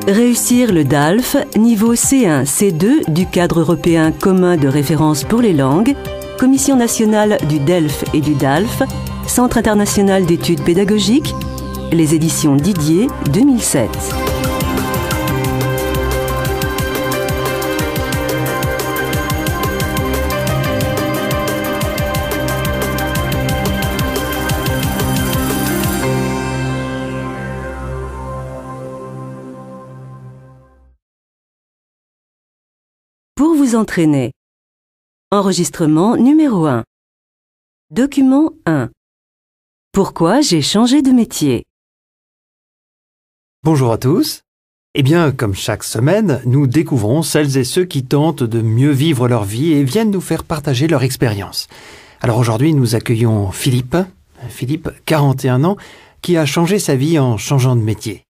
Réussir le DALF, niveau C1, C2 du cadre européen commun de référence pour les langues, Commission nationale du DELF et du DALF, Centre international d'études pédagogiques, les éditions Didier 2007. Pour vous entraîner. Enregistrement numéro 1. Document 1. Pourquoi j'ai changé de métier? Bonjour à tous. Eh bien, comme chaque semaine, nous découvrons celles et ceux qui tentent de mieux vivre leur vie et viennent nous faire partager leur expérience. Alors aujourd'hui, nous accueillons Philippe. Philippe, 41 ans, qui a changé sa vie en changeant de métier.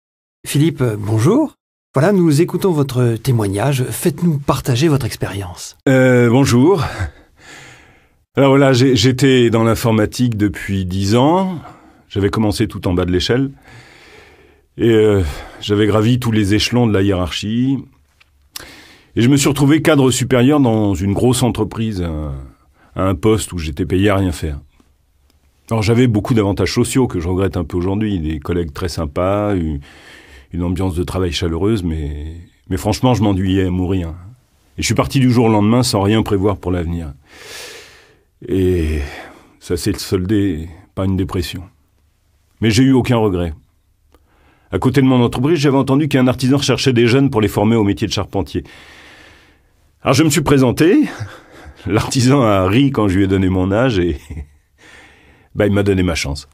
Philippe, bonjour. Voilà, nous écoutons votre témoignage. Faites-nous partager votre expérience. Bonjour. Alors voilà, j'étais dans l'informatique depuis 10 ans. J'avais commencé tout en bas de l'échelle. Et j'avais gravi tous les échelons de la hiérarchie. Et je me suis retrouvé cadre supérieur dans une grosse entreprise, à un poste où j'étais payé à rien faire. Alors j'avais beaucoup d'avantages sociaux que je regrette un peu aujourd'hui. Des collègues très sympas, une ambiance de travail chaleureuse, mais franchement, je m'ennuyais à mourir. Et je suis parti du jour au lendemain sans rien prévoir pour l'avenir. Et ça s'est soldé par une dépression. Mais j'ai eu aucun regret. À côté de mon entreprise, j'avais entendu qu'un artisan recherchait des jeunes pour les former au métier de charpentier. Alors je me suis présenté. L'artisan a ri quand je lui ai donné mon âge et il m'a donné ma chance.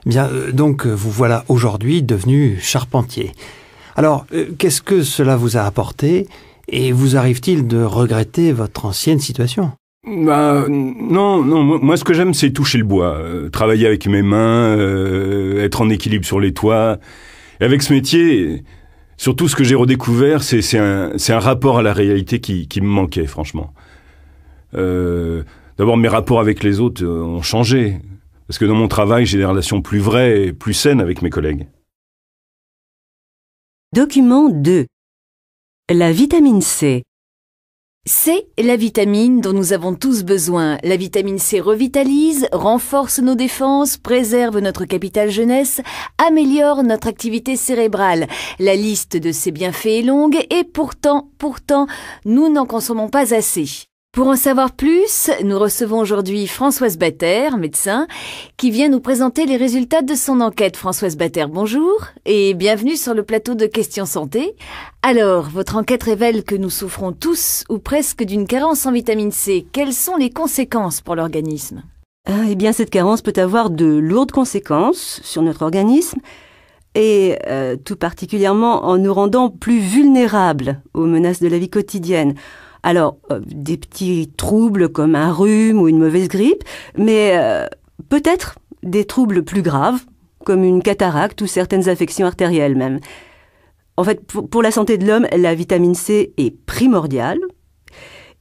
Bien, donc vous voilà aujourd'hui devenu charpentier. Alors, qu'est-ce que cela vous a apporté et vous arrive-t-il de regretter votre ancienne situation? Non, moi ce que j'aime c'est toucher le bois, travailler avec mes mains, être en équilibre sur les toits. Et avec ce métier, surtout ce que j'ai redécouvert, c'est un rapport à la réalité qui me manquait franchement. D'abord mes rapports avec les autres ont changé. Parce que dans mon travail, j'ai des relations plus vraies et plus saines avec mes collègues. Document 2. La vitamine C. C'est la vitamine dont nous avons tous besoin. La vitamine C revitalise, renforce nos défenses, préserve notre capital jeunesse, améliore notre activité cérébrale. La liste de ses bienfaits est longue et pourtant, nous n'en consommons pas assez. Pour en savoir plus, nous recevons aujourd'hui Françoise Batter, médecin, qui vient nous présenter les résultats de son enquête. Françoise Batter, bonjour et bienvenue sur le plateau de Questions Santé. Alors, votre enquête révèle que nous souffrons tous ou presque d'une carence en vitamine C. Quelles sont les conséquences pour l'organisme? Eh bien, cette carence peut avoir de lourdes conséquences sur notre organisme et tout particulièrement en nous rendant plus vulnérables aux menaces de la vie quotidienne. Alors, des petits troubles comme un rhume ou une mauvaise grippe, mais peut-être des troubles plus graves, comme une cataracte ou certaines affections artérielles même. En fait, pour la santé de l'homme, la vitamine C est primordiale.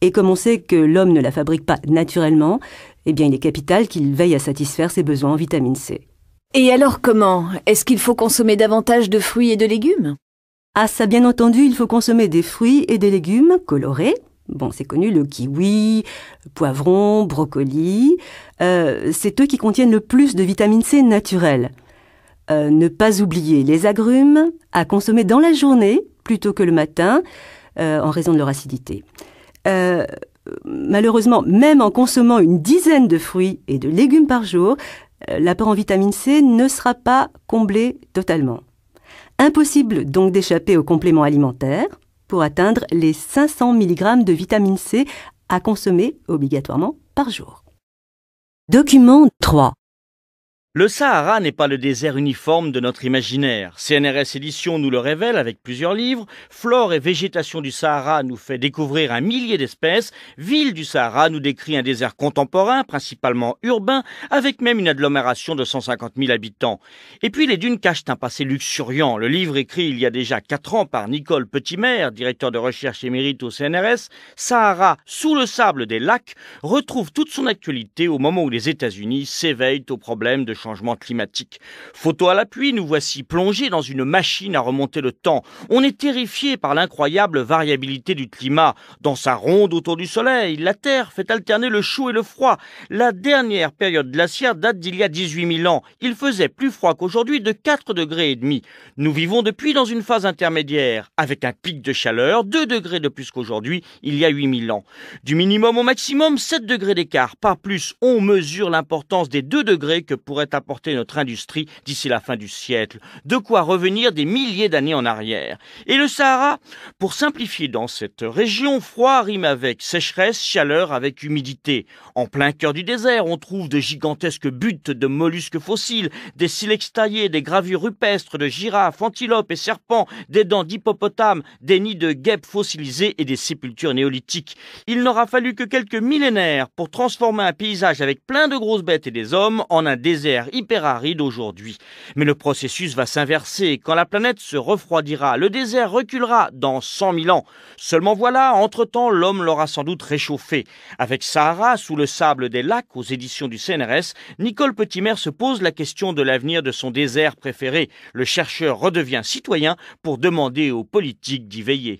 Et comme on sait que l'homme ne la fabrique pas naturellement, eh bien, il est capital qu'il veille à satisfaire ses besoins en vitamine C. Et alors comment? Est-ce qu'il faut consommer davantage de fruits et de légumes? Ah ça, bien entendu, il faut consommer des fruits et des légumes colorés. Bon, c'est connu, le kiwi, poivron, brocoli. C'est eux qui contiennent le plus de vitamine C naturelle. Ne pas oublier les agrumes, à consommer dans la journée plutôt que le matin, en raison de leur acidité. Malheureusement, même en consommant une dizaine de fruits et de légumes par jour, l'apport en vitamine C ne sera pas comblé totalement. Impossible donc d'échapper aux compléments alimentaires pour atteindre les 500 mg de vitamine C à consommer obligatoirement par jour. Document 3. Le Sahara n'est pas le désert uniforme de notre imaginaire. CNRS Éditions nous le révèle avec plusieurs livres. Flore et végétation du Sahara nous fait découvrir un millier d'espèces. Ville du Sahara nous décrit un désert contemporain, principalement urbain, avec même une agglomération de 150 000 habitants. Et puis les dunes cachent un passé luxuriant. Le livre écrit il y a déjà 4 ans par Nicole Petimer, directeur de recherche émérite au CNRS, Sahara, sous le sable des lacs, retrouve toute son actualité au moment où les États-Unis s'éveillent au problème de changement changement climatique. Photo à l'appui, nous voici plongés dans une machine à remonter le temps. On est terrifié par l'incroyable variabilité du climat. Dans sa ronde autour du Soleil, la Terre fait alterner le chaud et le froid. La dernière période glaciaire date d'il y a 18 000 ans. Il faisait plus froid qu'aujourd'hui de 4,5 degrés. Nous vivons depuis dans une phase intermédiaire, avec un pic de chaleur, 2 degrés de plus qu'aujourd'hui, il y a 8 000 ans. Du minimum au maximum, 7 degrés d'écart, pas plus. On mesure l'importance des 2 degrés que pourrait apporter notre industrie d'ici la fin du siècle. De quoi revenir des milliers d'années en arrière. Et le Sahara, pour simplifier, dans cette région, froid rime avec sécheresse, chaleur avec humidité. En plein cœur du désert, on trouve de gigantesques buttes de mollusques fossiles, des silex taillés, des gravures rupestres de girafes, antilopes et serpents, des dents d'hippopotames, des nids de guêpes fossilisés et des sépultures néolithiques. Il n'aura fallu que quelques millénaires pour transformer un paysage avec plein de grosses bêtes et des hommes en un désert hyper aride aujourd'hui. Mais le processus va s'inverser. Quand la planète se refroidira, le désert reculera dans 100 000 ans. Seulement voilà, entre-temps, l'homme l'aura sans doute réchauffé. Avec Sahara, sous le sable des lacs, aux éditions du CNRS, Nicole Petimer se pose la question de l'avenir de son désert préféré. Le chercheur redevient citoyen pour demander aux politiques d'y veiller.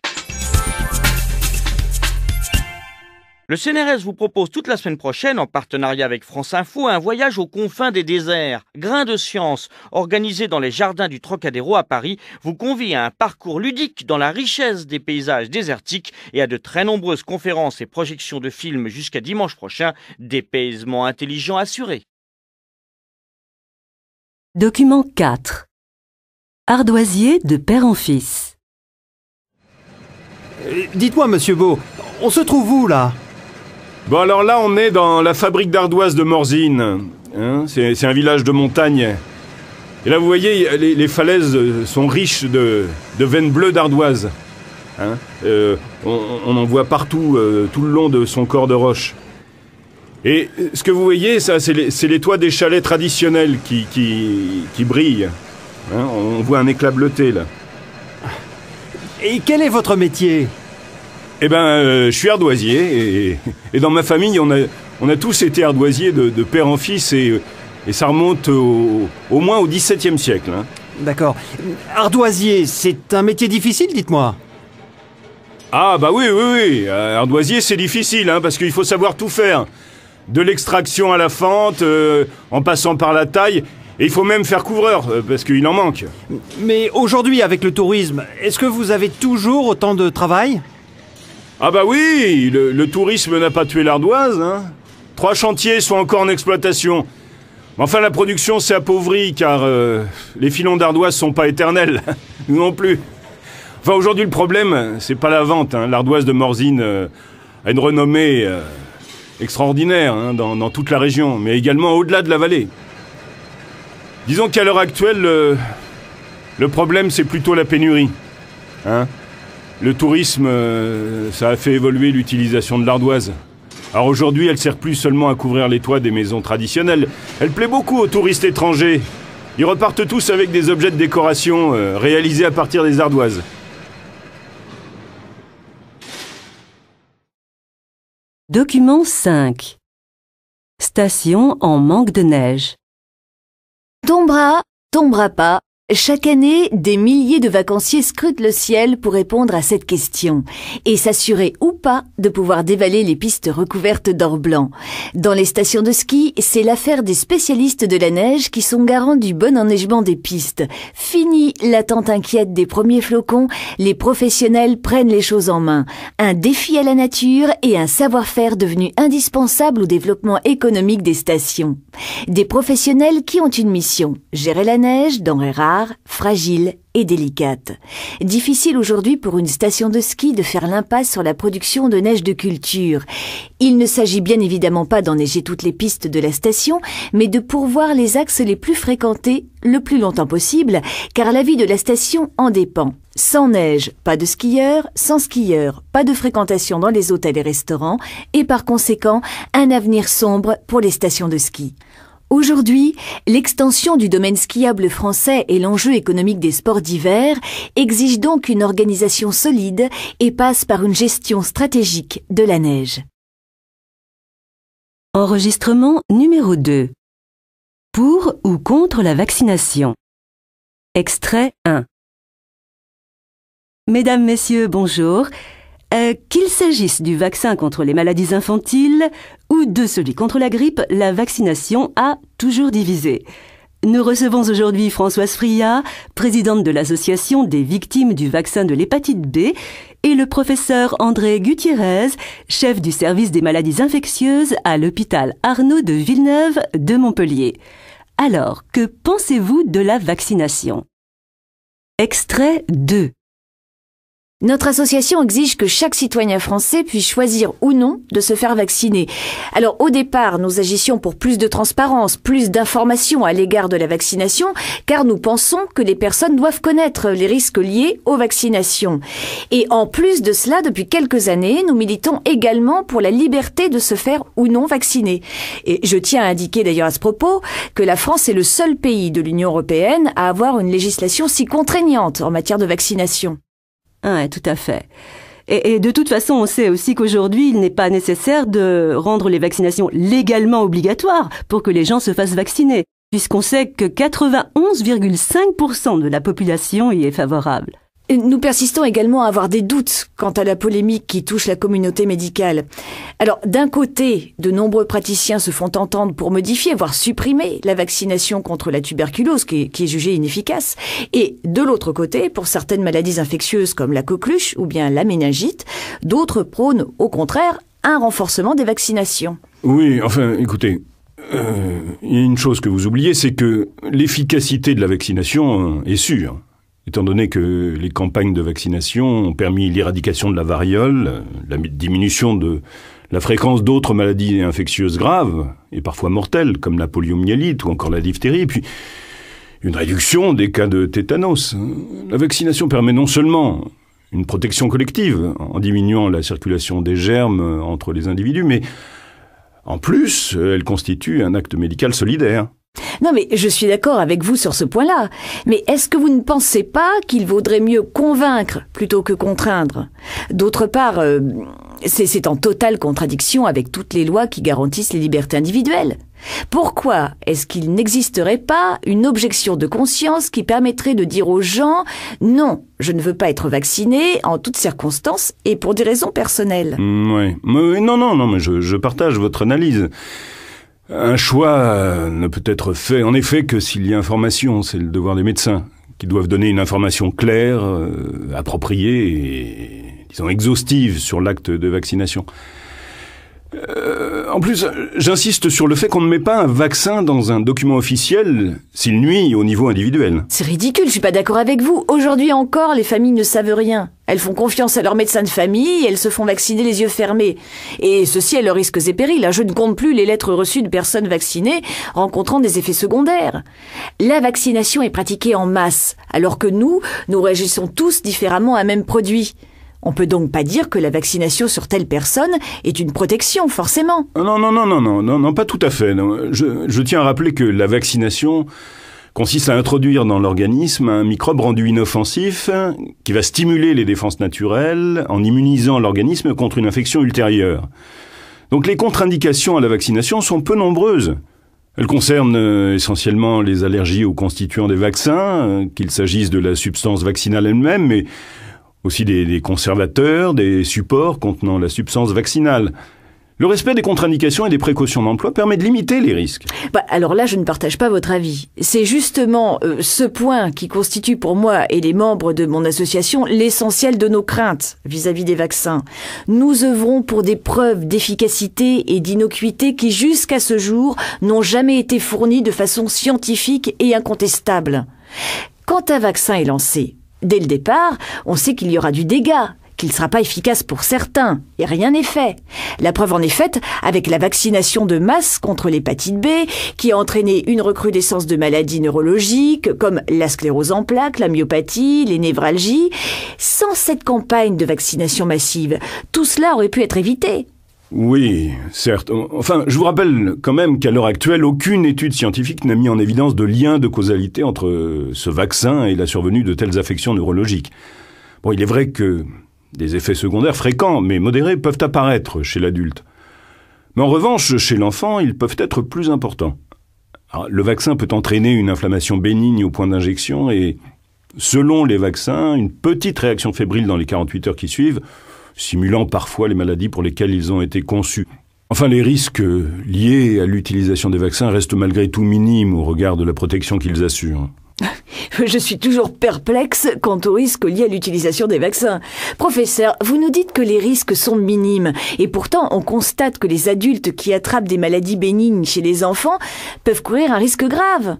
Le CNRS vous propose toute la semaine prochaine, en partenariat avec France Info, un voyage aux confins des déserts. Grain de science, organisé dans les jardins du Trocadéro à Paris, vous convie à un parcours ludique dans la richesse des paysages désertiques et à de très nombreuses conférences et projections de films jusqu'à dimanche prochain, dépaysement intelligent assuré. Document 4. Ardoisier de père en fils. Dites-moi, monsieur Beau, on se trouve où, là? Bon, alors là, on est dans la fabrique d'ardoise de Morzine. Hein, c'est un village de montagne. Et là, vous voyez, les falaises sont riches de veines bleues d'ardoise. Hein, on en voit partout, tout le long de son corps de roche. Et ce que vous voyez, ça, c'est les toits des chalets traditionnels qui brillent. Hein, on voit un éclat bleuté, là. Et quel est votre métier? Eh ben, je suis ardoisier, et dans ma famille, on a tous été ardoisiers de père en fils, et ça remonte au moins au XVIIe siècle. Hein. D'accord. Ardoisier, c'est un métier difficile, dites-moi. Ah bah oui. Ardoisier, c'est difficile, hein, parce qu'il faut savoir tout faire. De l'extraction à la fente, en passant par la taille, et il faut même faire couvreur, parce qu'il en manque. Mais aujourd'hui, avec le tourisme, est-ce que vous avez toujours autant de travail? Ah bah oui, le tourisme n'a pas tué l'ardoise. Hein. 3 chantiers sont encore en exploitation. Enfin, la production s'est appauvrie, car les filons d'ardoise sont pas éternels. Nous non plus. Enfin, aujourd'hui, le problème, c'est pas la vente. Hein. L'ardoise de Morzine a une renommée extraordinaire hein, dans toute la région, mais également au-delà de la vallée. Disons qu'à l'heure actuelle, le problème, c'est plutôt la pénurie. Hein. Le tourisme, ça a fait évoluer l'utilisation de l'ardoise. Alors aujourd'hui, elle sert plus seulement à couvrir les toits des maisons traditionnelles. Elle plaît beaucoup aux touristes étrangers. Ils repartent tous avec des objets de décoration réalisés à partir des ardoises. Document 5. Station en manque de neige. Tombera pas. Chaque année, des milliers de vacanciers scrutent le ciel pour répondre à cette question et s'assurer ou pas de pouvoir dévaler les pistes recouvertes d'or blanc. Dans les stations de ski, c'est l'affaire des spécialistes de la neige qui sont garants du bon enneigement des pistes. Fini l'attente inquiète des premiers flocons, les professionnels prennent les choses en main. Un défi à la nature et un savoir-faire devenu indispensable au développement économique des stations. Des professionnels qui ont une mission, gérer la neige, denrée rare, fragile et délicate. Difficile aujourd'hui pour une station de ski de faire l'impasse sur la production de neige de culture. Il ne s'agit bien évidemment pas d'enneiger toutes les pistes de la station, mais de pourvoir les axes les plus fréquentés le plus longtemps possible, car la vie de la station en dépend. Sans neige, pas de skieurs, sans skieurs, pas de fréquentation dans les hôtels et restaurants, et par conséquent, un avenir sombre pour les stations de ski. Aujourd'hui, l'extension du domaine skiable français et l'enjeu économique des sports d'hiver exigent donc une organisation solide et passe par une gestion stratégique de la neige. Enregistrement numéro 2. pour ou contre la vaccination. Extrait 1. Mesdames, Messieurs, bonjour. Qu'il s'agisse du vaccin contre les maladies infantiles ou de celui contre la grippe, la vaccination a toujours divisé. Nous recevons aujourd'hui Françoise Friat, présidente de l'Association des victimes du vaccin de l'hépatite B, et le professeur André Gutiérrez, chef du service des maladies infectieuses à l'hôpital Arnaud de Villeneuve de Montpellier. Alors, que pensez-vous de la vaccination? Extrait 2. Notre association exige que chaque citoyen français puisse choisir ou non de se faire vacciner. Alors au départ, nous agissions pour plus de transparence, plus d'informations à l'égard de la vaccination, car nous pensons que les personnes doivent connaître les risques liés aux vaccinations. Et en plus de cela, depuis quelques années, nous militons également pour la liberté de se faire ou non vacciner. Et je tiens à indiquer d'ailleurs à ce propos que la France est le seul pays de l'Union européenne à avoir une législation si contraignante en matière de vaccination. Ah, tout à fait. Et de toute façon, on sait aussi qu'aujourd'hui, il n'est pas nécessaire de rendre les vaccinations légalement obligatoires pour que les gens se fassent vacciner, puisqu'on sait que 91,5% de la population y est favorable. Nous persistons également à avoir des doutes quant à la polémique qui touche la communauté médicale. Alors, d'un côté, de nombreux praticiens se font entendre pour modifier, voire supprimer la vaccination contre la tuberculose, qui est jugée inefficace. Et de l'autre côté, pour certaines maladies infectieuses comme la coqueluche ou bien la méningite, d'autres prônent au contraire un renforcement des vaccinations. Oui, enfin, écoutez, il y a une chose que vous oubliez, c'est que l'efficacité de la vaccination est sûre. Étant donné que les campagnes de vaccination ont permis l'éradication de la variole, la diminution de la fréquence d'autres maladies infectieuses graves, et parfois mortelles, comme la poliomyélite ou encore la diphtérie, et puis une réduction des cas de tétanos. La vaccination permet non seulement une protection collective, en diminuant la circulation des germes entre les individus, mais en plus, elle constitue un acte médical solidaire. Non mais je suis d'accord avec vous sur ce point-là. Mais est-ce que vous ne pensez pas qu'il vaudrait mieux convaincre plutôt que contraindre? D'autre part, c'est en totale contradiction avec toutes les lois qui garantissent les libertés individuelles. Pourquoi est-ce qu'il n'existerait pas une objection de conscience qui permettrait de dire aux gens « Non, je ne veux pas être vacciné en toutes circonstances et pour des raisons personnelles ». Oui, non, mais je partage votre analyse. Un choix ne peut être fait, en effet, que s'il y a information. C'est le devoir des médecins, qui doivent donner une information claire, appropriée et, disons, exhaustive sur l'acte de vaccination. En plus, j'insiste sur le fait qu'on ne met pas un vaccin dans un document officiel s'il nuit au niveau individuel. C'est ridicule, je suis pas d'accord avec vous. Aujourd'hui encore, les familles ne savent rien. Elles font confiance à leur médecin de famille et elles se font vacciner les yeux fermés. Et ceci à leurs risques et périls. Je ne compte plus les lettres reçues de personnes vaccinées rencontrant des effets secondaires. La vaccination est pratiquée en masse, alors que nous réagissons tous différemment à un même produit. On peut donc pas dire que la vaccination sur telle personne est une protection, forcément. Non, pas tout à fait. Non. Je tiens à rappeler que la vaccination consiste à introduire dans l'organisme un microbe rendu inoffensif qui va stimuler les défenses naturelles en immunisant l'organisme contre une infection ultérieure. Donc les contre-indications à la vaccination sont peu nombreuses. Elles concernent essentiellement les allergies aux constituants des vaccins, qu'il s'agisse de la substance vaccinale elle-même, mais aussi des conservateurs, des supports contenant la substance vaccinale. Le respect des contre-indications et des précautions d'emploi permet de limiter les risques. Alors là, je ne partage pas votre avis. C'est justement ce point qui constitue pour moi et les membres de mon association l'essentiel de nos craintes vis-à-vis des vaccins. Nous œuvrons pour des preuves d'efficacité et d'innocuité qui, jusqu'à ce jour, n'ont jamais été fournies de façon scientifique et incontestable. Quand un vaccin est lancé, dès le départ, on sait qu'il y aura du dégât, qu'il ne sera pas efficace pour certains, et rien n'est fait. La preuve en est faite avec la vaccination de masse contre l'hépatite B, qui a entraîné une recrudescence de maladies neurologiques, comme la sclérose en plaques, la myopathie, les névralgies. Sans cette campagne de vaccination massive, tout cela aurait pu être évité. Oui, certes. Enfin, je vous rappelle quand même qu'à l'heure actuelle, aucune étude scientifique n'a mis en évidence de lien de causalité entre ce vaccin et la survenue de telles affections neurologiques. Bon, il est vrai que des effets secondaires fréquents, mais modérés, peuvent apparaître chez l'adulte. Mais en revanche, chez l'enfant, ils peuvent être plus importants. Alors, le vaccin peut entraîner une inflammation bénigne au point d'injection et, selon les vaccins, une petite réaction fébrile dans les 48 heures qui suivent, simulant parfois les maladies pour lesquelles ils ont été conçus. Enfin, les risques liés à l'utilisation des vaccins restent malgré tout minimes au regard de la protection qu'ils assurent. Je suis toujours perplexe quant aux risques liés à l'utilisation des vaccins. Professeur, vous nous dites que les risques sont minimes, et pourtant on constate que les adultes qui attrapent des maladies bénignes chez les enfants peuvent courir un risque grave.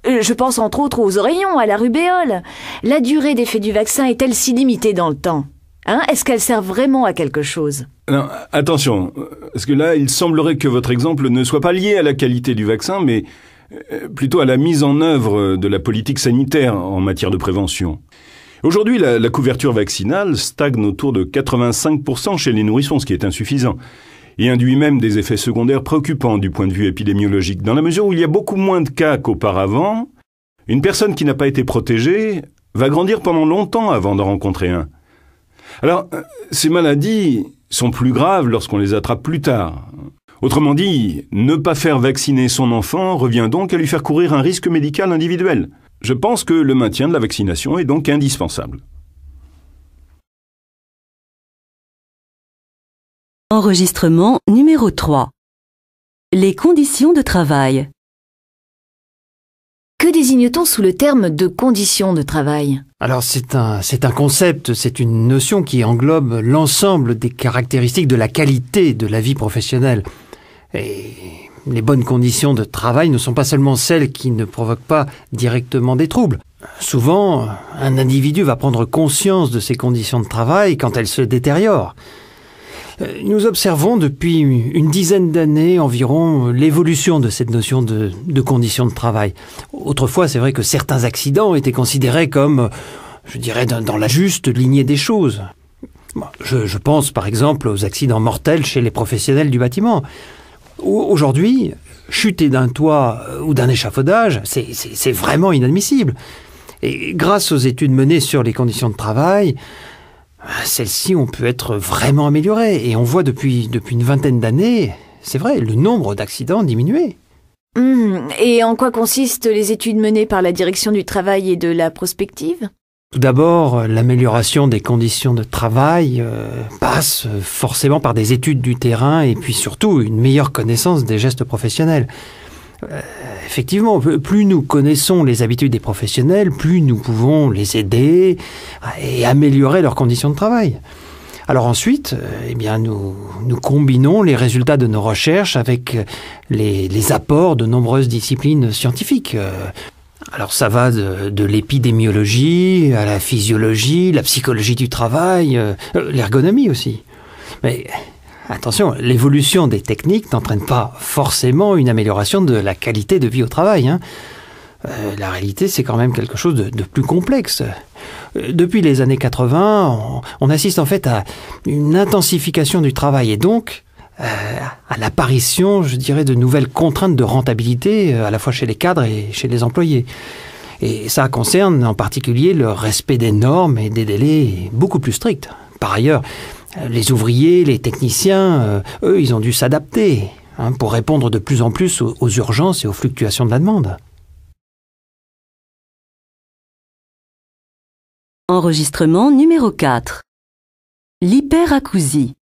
Je pense entre autres aux oreillons, à la rubéole. La durée d'effet du vaccin est-elle si limitée dans le temps ? Est-ce qu'elle sert vraiment à quelque chose ? Non, attention, parce que là, il semblerait que votre exemple ne soit pas lié à la qualité du vaccin, mais plutôt à la mise en œuvre de la politique sanitaire en matière de prévention. Aujourd'hui, la couverture vaccinale stagne autour de 85% chez les nourrissons, ce qui est insuffisant, et induit même des effets secondaires préoccupants du point de vue épidémiologique. Dans la mesure où il y a beaucoup moins de cas qu'auparavant, une personne qui n'a pas été protégée va grandir pendant longtemps avant d'en rencontrer un. Alors, ces maladies sont plus graves lorsqu'on les attrape plus tard. Autrement dit, ne pas faire vacciner son enfant revient donc à lui faire courir un risque médical individuel. Je pense que le maintien de la vaccination est donc indispensable. Enregistrement numéro 3. Les conditions de travail. Que désigne-t-on sous le terme de conditions de travail ? Alors c'est un concept, c'est une notion qui englobe l'ensemble des caractéristiques de la qualité de la vie professionnelle. Et les bonnes conditions de travail ne sont pas seulement celles qui ne provoquent pas directement des troubles. Souvent, un individu va prendre conscience de ses conditions de travail quand elles se détériorent. Nous observons depuis une dizaine d'années environ l'évolution de cette notion de conditions de travail. Autrefois, c'est vrai que certains accidents étaient considérés comme, je dirais, dans la juste lignée des choses. Je pense par exemple aux accidents mortels chez les professionnels du bâtiment. Aujourd'hui, chuter d'un toit ou d'un échafaudage, c'est vraiment inadmissible. Et grâce aux études menées sur les conditions de travail, celles-ci ont pu être vraiment améliorées. Et on voit depuis une vingtaine d'années, c'est vrai, le nombre d'accidents diminuer. Et en quoi consistent les études menées par la Direction du travail et de la prospective ? Tout d'abord, l'amélioration des conditions de travail passe forcément par des études du terrain et puis surtout une meilleure connaissance des gestes professionnels. Effectivement, plus nous connaissons les habitudes des professionnels, plus nous pouvons les aider et améliorer leurs conditions de travail. Alors ensuite, nous combinons les résultats de nos recherches avec les apports de nombreuses disciplines scientifiques. Alors ça va de l'épidémiologie à la physiologie, la psychologie du travail, l'ergonomie aussi. Mais attention, l'évolution des techniques n'entraîne pas forcément une amélioration de la qualité de vie au travail. La réalité, c'est quand même quelque chose de plus complexe. Depuis les années 80, on assiste en fait à une intensification du travail et donc à l'apparition, je dirais, de nouvelles contraintes de rentabilité, à la fois chez les cadres et chez les employés. Et ça concerne en particulier le respect des normes et des délais beaucoup plus stricts. Par ailleurs, les ouvriers, les techniciens, eux, ils ont dû s'adapter pour répondre de plus en plus aux urgences et aux fluctuations de la demande. Enregistrement numéro 4. L'hyperacousie.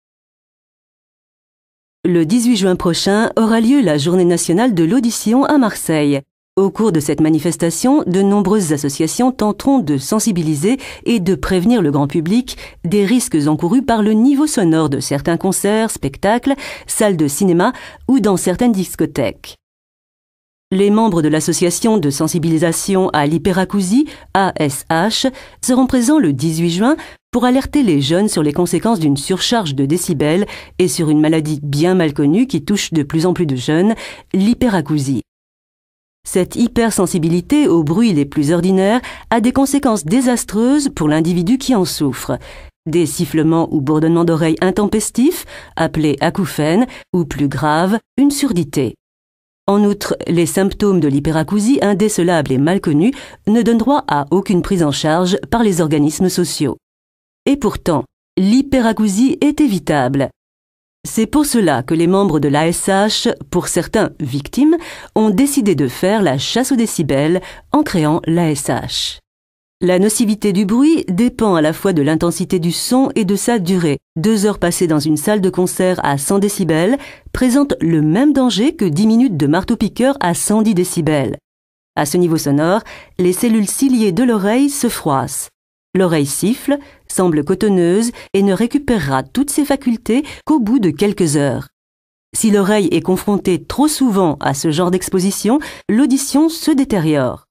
Le 18 juin prochain aura lieu la Journée nationale de l'audition à Marseille. Au cours de cette manifestation, de nombreuses associations tenteront de sensibiliser et de prévenir le grand public des risques encourus par le niveau sonore de certains concerts, spectacles, salles de cinéma ou dans certaines discothèques. Les membres de l'association de sensibilisation à l'hyperacousie, ASH, seront présents le 18 juin pour alerter les jeunes sur les conséquences d'une surcharge de décibels et sur une maladie bien mal connue qui touche de plus en plus de jeunes, l'hyperacousie. Cette hypersensibilité aux bruits les plus ordinaires a des conséquences désastreuses pour l'individu qui en souffre. Des sifflements ou bourdonnements d'oreilles intempestifs, appelés acouphènes, ou plus grave, une surdité. En outre, les symptômes de l'hyperacousie indécelables et mal connus ne donnent droit à aucune prise en charge par les organismes sociaux. Et pourtant, l'hyperacousie est évitable. C'est pour cela que les membres de l'ASH, pour certains victimes, ont décidé de faire la chasse aux décibels en créant l'ASH. La nocivité du bruit dépend à la fois de l'intensité du son et de sa durée. 2 heures passées dans une salle de concert à 100 décibels présentent le même danger que 10 minutes de marteau-piqueur à 110 décibels. À ce niveau sonore, les cellules ciliées de l'oreille se froissent. L'oreille siffle, semble cotonneuse et ne récupérera toutes ses facultés qu'au bout de quelques heures. Si l'oreille est confrontée trop souvent à ce genre d'exposition, l'audition se détériore.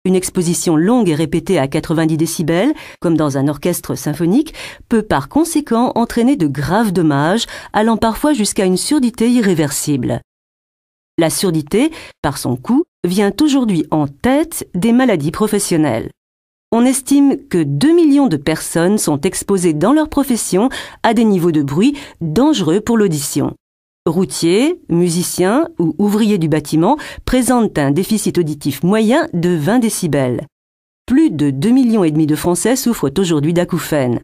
Une exposition longue et répétée à 90 décibels, comme dans un orchestre symphonique, peut par conséquent entraîner de graves dommages, allant parfois jusqu'à une surdité irréversible. La surdité, par son coût, vient aujourd'hui en tête des maladies professionnelles. On estime que 2 millions de personnes sont exposées dans leur profession à des niveaux de bruit dangereux pour l'audition. Routiers, musiciens ou ouvriers du bâtiment présentent un déficit auditif moyen de 20 décibels. Plus de 2,5 millions de Français souffrent aujourd'hui d'acouphènes.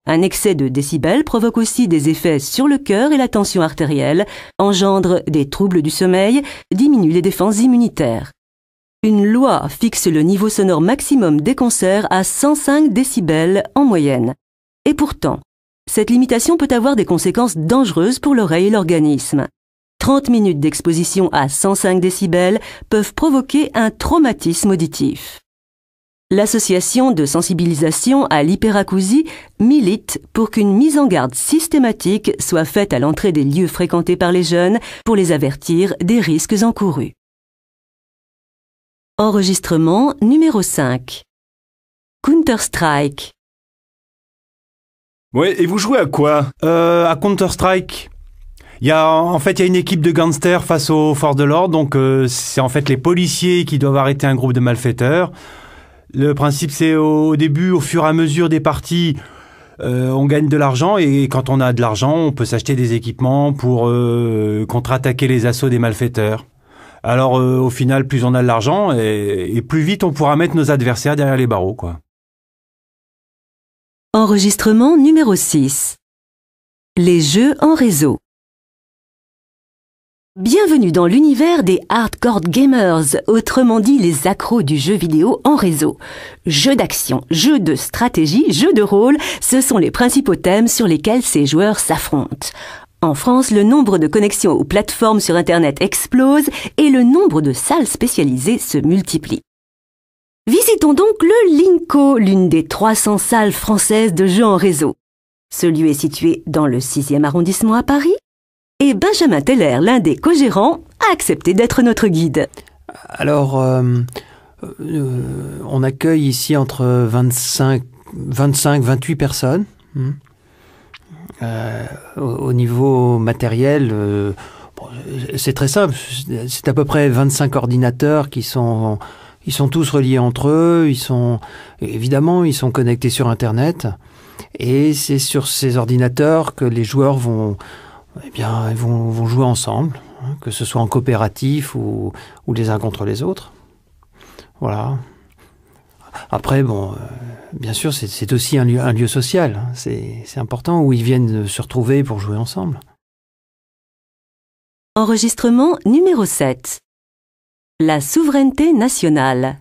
Un excès de décibels provoque aussi des effets sur le cœur et la tension artérielle, engendre des troubles du sommeil, diminue les défenses immunitaires. Une loi fixe le niveau sonore maximum des concerts à 105 décibels en moyenne. Et pourtant, cette limitation peut avoir des conséquences dangereuses pour l'oreille et l'organisme. 30 minutes d'exposition à 105 décibels peuvent provoquer un traumatisme auditif. L'association de sensibilisation à l'hyperacousie milite pour qu'une mise en garde systématique soit faite à l'entrée des lieux fréquentés par les jeunes pour les avertir des risques encourus. Enregistrement numéro 5. Counter-Strike. Ouais, et vous jouez à quoi? À Counter-Strike. Il y a une équipe de gangsters face aux forces de l'ordre, donc c'est en fait les policiers qui doivent arrêter un groupe de malfaiteurs. Le principe, c'est au début, au fur et à mesure des parties, on gagne de l'argent et quand on a de l'argent, on peut s'acheter des équipements pour contre-attaquer les assauts des malfaiteurs. Alors au final, plus on a de l'argent et plus vite on pourra mettre nos adversaires derrière les barreaux, quoi. Enregistrement numéro 6. Les jeux en réseau. Bienvenue dans l'univers des hardcore gamers, autrement dit les accros du jeu vidéo en réseau. Jeux d'action, jeux de stratégie, jeux de rôle, ce sont les principaux thèmes sur lesquels ces joueurs s'affrontent. En France, le nombre de connexions aux plateformes sur Internet explose et le nombre de salles spécialisées se multiplie. Visitons donc le Linko, l'une des 300 salles françaises de jeux en réseau. Ce lieu est situé dans le 6e arrondissement à Paris. Et Benjamin Teller, l'un des co-gérants, a accepté d'être notre guide. Alors, on accueille ici entre 25-28 personnes. Au niveau matériel, c'est très simple. C'est à peu près 25 ordinateurs ils sont tous reliés entre eux. Ils sont connectés sur Internet. Et c'est sur ces ordinateurs que les joueurs vont jouer ensemble, que ce soit en coopératif ou les uns contre les autres. Voilà. Après, bien sûr, c'est aussi un lieu social. C'est important où ils viennent se retrouver pour jouer ensemble. Enregistrement numéro 7. La souveraineté nationale.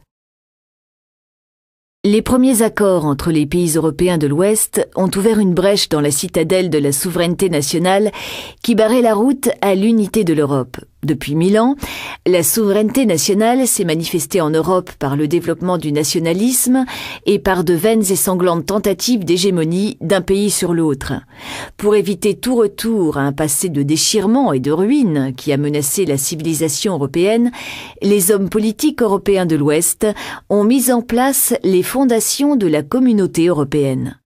Les premiers accords entre les pays européens de l'Ouest ont ouvert une brèche dans la citadelle de la souveraineté nationale qui barrait la route à l'unité de l'Europe. Depuis 1000 ans, la souveraineté nationale s'est manifestée en Europe par le développement du nationalisme et par de vaines et sanglantes tentatives d'hégémonie d'un pays sur l'autre. Pour éviter tout retour à un passé de déchirement et de ruine qui a menacé la civilisation européenne, les hommes politiques européens de l'Ouest ont mis en place les fondations de la communauté européenne.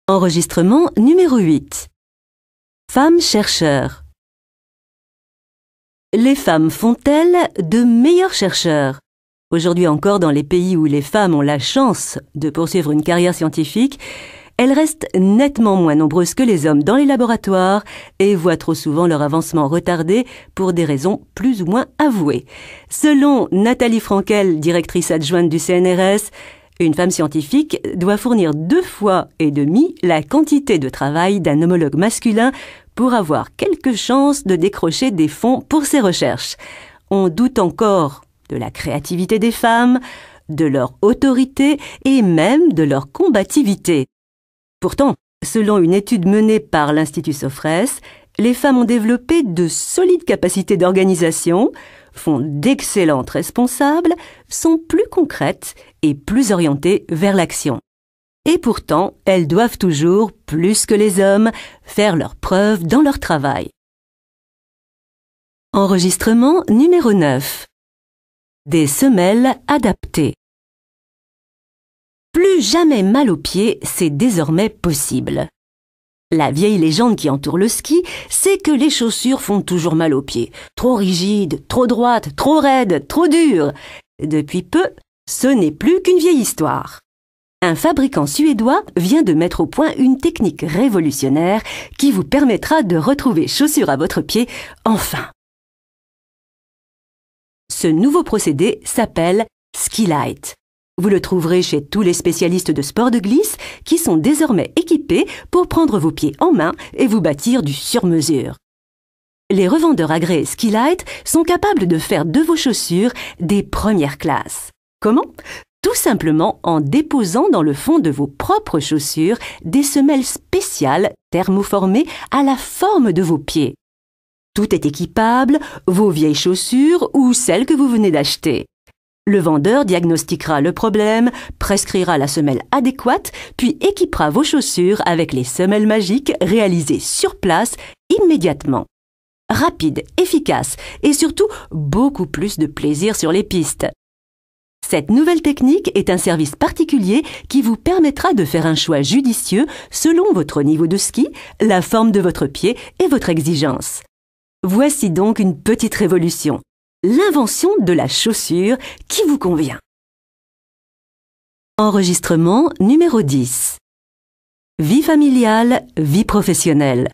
Enregistrement numéro 8. Femmes chercheurs. Les femmes font-elles de meilleurs chercheurs? Aujourd'hui encore, dans les pays où les femmes ont la chance de poursuivre une carrière scientifique, elles restent nettement moins nombreuses que les hommes dans les laboratoires et voient trop souvent leur avancement retardé pour des raisons plus ou moins avouées. Selon Nathalie Frankel, directrice adjointe du CNRS, Une femme scientifique doit fournir 2,5 fois la quantité de travail d'un homologue masculin pour avoir quelques chances de décrocher des fonds pour ses recherches. On doute encore de la créativité des femmes, de leur autorité et même de leur combativité. Pourtant, selon une étude menée par l'Institut Sophrès, les femmes ont développé de solides capacités d'organisation, font d'excellentes responsables, sont plus concrètes et plus orientées vers l'action. Et pourtant, elles doivent toujours, plus que les hommes, faire leurs preuves dans leur travail. Enregistrement numéro 9. Des semelles adaptées. Plus jamais mal aux pieds, c'est désormais possible. La vieille légende qui entoure le ski, c'est que les chaussures font toujours mal aux pieds. Trop rigides, trop droites, trop raides, trop dures. Depuis peu, ce n'est plus qu'une vieille histoire. Un fabricant suédois vient de mettre au point une technique révolutionnaire qui vous permettra de retrouver chaussures à votre pied, enfin. Ce nouveau procédé s'appelle Skilite. Vous le trouverez chez tous les spécialistes de sport de glisse qui sont désormais équipés pour prendre vos pieds en main et vous bâtir du sur-mesure. Les revendeurs agréés Skilite sont capables de faire de vos chaussures des premières classes. Comment ? Tout simplement en déposant dans le fond de vos propres chaussures des semelles spéciales thermoformées à la forme de vos pieds. Tout est équipable, vos vieilles chaussures ou celles que vous venez d'acheter. Le vendeur diagnostiquera le problème, prescrira la semelle adéquate, puis équipera vos chaussures avec les semelles magiques réalisées sur place immédiatement. Rapide, efficace et surtout beaucoup plus de plaisir sur les pistes. Cette nouvelle technique est un service particulier qui vous permettra de faire un choix judicieux selon votre niveau de ski, la forme de votre pied et votre exigence. Voici donc une petite révolution. L'invention de la chaussure qui vous convient. Enregistrement numéro 10. Vie familiale, vie professionnelle.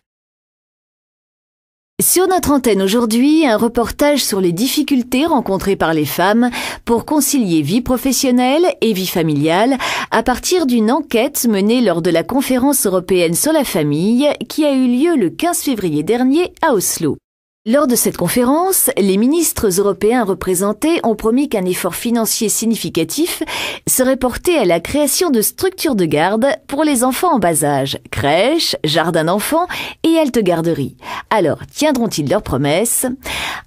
Sur notre antenne aujourd'hui, un reportage sur les difficultés rencontrées par les femmes pour concilier vie professionnelle et vie familiale à partir d'une enquête menée lors de la conférence européenne sur la famille qui a eu lieu le 15 février dernier à Oslo. Lors de cette conférence, les ministres européens représentés ont promis qu'un effort financier significatif serait porté à la création de structures de garde pour les enfants en bas âge, crèches, jardins d'enfants et haltes garderies. Alors, tiendront-ils leurs promesses ?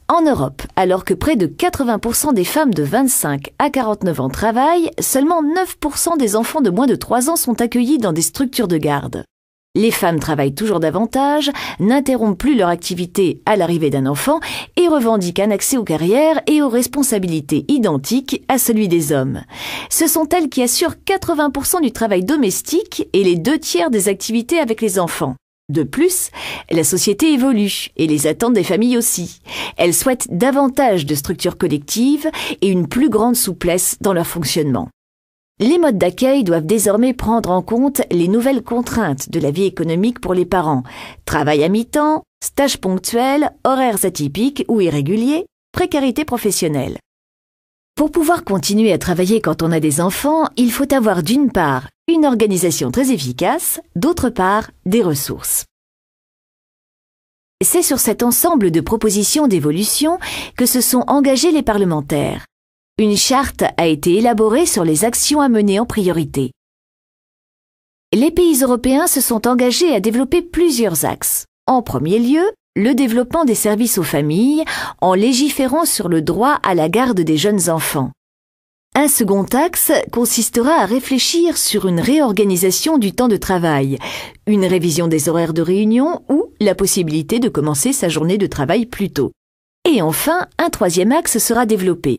En Europe, alors que près de 80% des femmes de 25 à 49 ans travaillent, seulement 9% des enfants de moins de 3 ans sont accueillis dans des structures de garde. Les femmes travaillent toujours davantage, n'interrompent plus leur activité à l'arrivée d'un enfant et revendiquent un accès aux carrières et aux responsabilités identiques à celui des hommes. Ce sont elles qui assurent 80% du travail domestique et les 2/3 des activités avec les enfants. De plus, la société évolue et les attentes des familles aussi. Elles souhaitent davantage de structures collectives et une plus grande souplesse dans leur fonctionnement. Les modes d'accueil doivent désormais prendre en compte les nouvelles contraintes de la vie économique pour les parents. Travail à mi-temps, stages ponctuels, horaires atypiques ou irréguliers, précarité professionnelle. Pour pouvoir continuer à travailler quand on a des enfants, il faut avoir d'une part une organisation très efficace, d'autre part des ressources. C'est sur cet ensemble de propositions d'évolution que se sont engagés les parlementaires. Une charte a été élaborée sur les actions à mener en priorité. Les pays européens se sont engagés à développer plusieurs axes. En premier lieu, le développement des services aux familles en légiférant sur le droit à la garde des jeunes enfants. Un second axe consistera à réfléchir sur une réorganisation du temps de travail, une révision des horaires de réunion ou la possibilité de commencer sa journée de travail plus tôt. Et enfin, un troisième axe sera développé.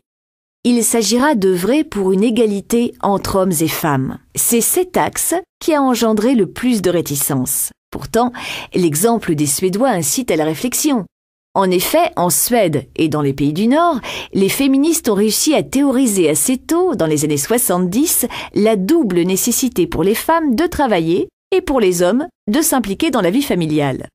Il s'agira d'œuvrer pour une égalité entre hommes et femmes. C'est cet axe qui a engendré le plus de réticences. Pourtant, l'exemple des Suédois incite à la réflexion. En effet, en Suède et dans les pays du Nord, les féministes ont réussi à théoriser assez tôt, dans les années 70, la double nécessité pour les femmes de travailler et pour les hommes de s'impliquer dans la vie familiale.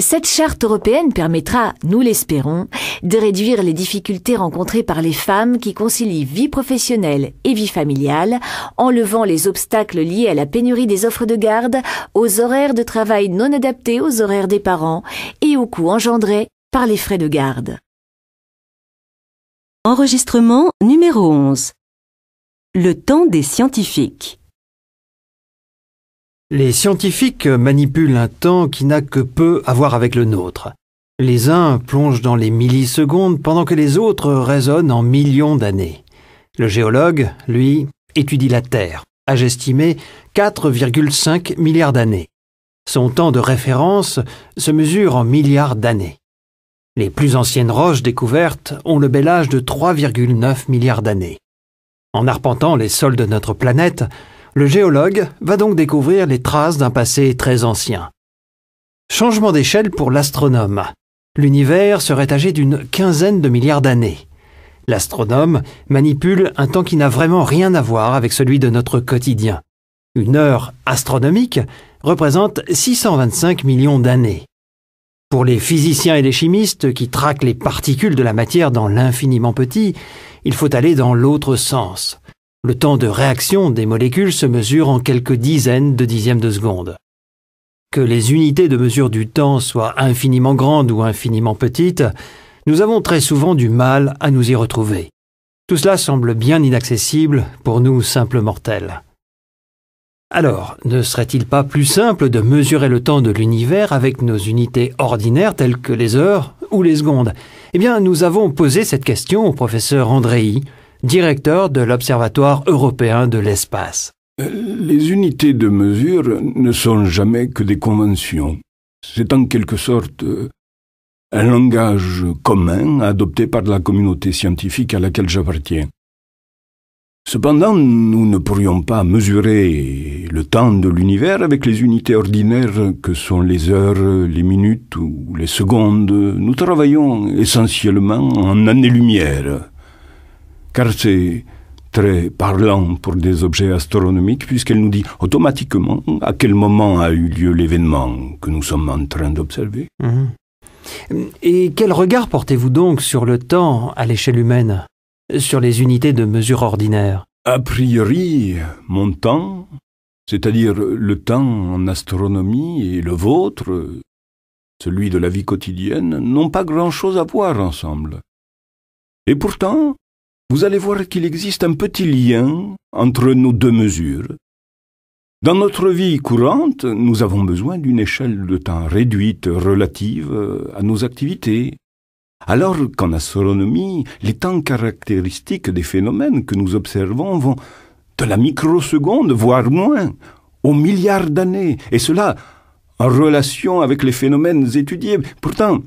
Cette charte européenne permettra, nous l'espérons, de réduire les difficultés rencontrées par les femmes qui concilient vie professionnelle et vie familiale, en levant les obstacles liés à la pénurie des offres de garde, aux horaires de travail non adaptés aux horaires des parents et aux coûts engendrés par les frais de garde. Enregistrement numéro 11. Le temps des scientifiques. Les scientifiques manipulent un temps qui n'a que peu à voir avec le nôtre. Les uns plongent dans les millisecondes pendant que les autres raisonnent en millions d'années. Le géologue, lui, étudie la Terre, âge estimé 4,5 milliards d'années. Son temps de référence se mesure en milliards d'années. Les plus anciennes roches découvertes ont le bel âge de 3,9 milliards d'années. En arpentant les sols de notre planète, le géologue va donc découvrir les traces d'un passé très ancien. Changement d'échelle pour l'astronome. L'univers serait âgé d'une quinzaine de milliards d'années. L'astronome manipule un temps qui n'a vraiment rien à voir avec celui de notre quotidien. Une heure astronomique représente 625 millions d'années. Pour les physiciens et les chimistes qui traquent les particules de la matière dans l'infiniment petit, il faut aller dans l'autre sens. Le temps de réaction des molécules se mesure en quelques dizaines de dixièmes de seconde. Que les unités de mesure du temps soient infiniment grandes ou infiniment petites, nous avons très souvent du mal à nous y retrouver. Tout cela semble bien inaccessible pour nous simples mortels. Alors, ne serait-il pas plus simple de mesurer le temps de l'univers avec nos unités ordinaires telles que les heures ou les secondes? Eh bien, nous avons posé cette question au professeur Andréi, directeur de l'Observatoire européen de l'espace. Les unités de mesure ne sont jamais que des conventions. C'est en quelque sorte un langage commun adopté par la communauté scientifique à laquelle j'appartiens. Cependant, nous ne pourrions pas mesurer le temps de l'univers avec les unités ordinaires que sont les heures, les minutes ou les secondes. Nous travaillons essentiellement en années-lumière, car c'est très parlant pour des objets astronomiques puisqu'elle nous dit automatiquement à quel moment a eu lieu l'événement que nous sommes en train d'observer. Et quel regard portez-vous donc sur le temps à l'échelle humaine, sur les unités de mesure ordinaires? A priori, mon temps, c'est-à-dire le temps en astronomie et le vôtre, celui de la vie quotidienne, n'ont pas grand-chose à voir ensemble. Et pourtant, vous allez voir qu'il existe un petit lien entre nos deux mesures. Dans notre vie courante, nous avons besoin d'une échelle de temps réduite relative à nos activités. Alors qu'en astronomie, les temps caractéristiques des phénomènes que nous observons vont de la microseconde, voire moins, aux milliards d'années, et cela en relation avec les phénomènes étudiés. Pourtant,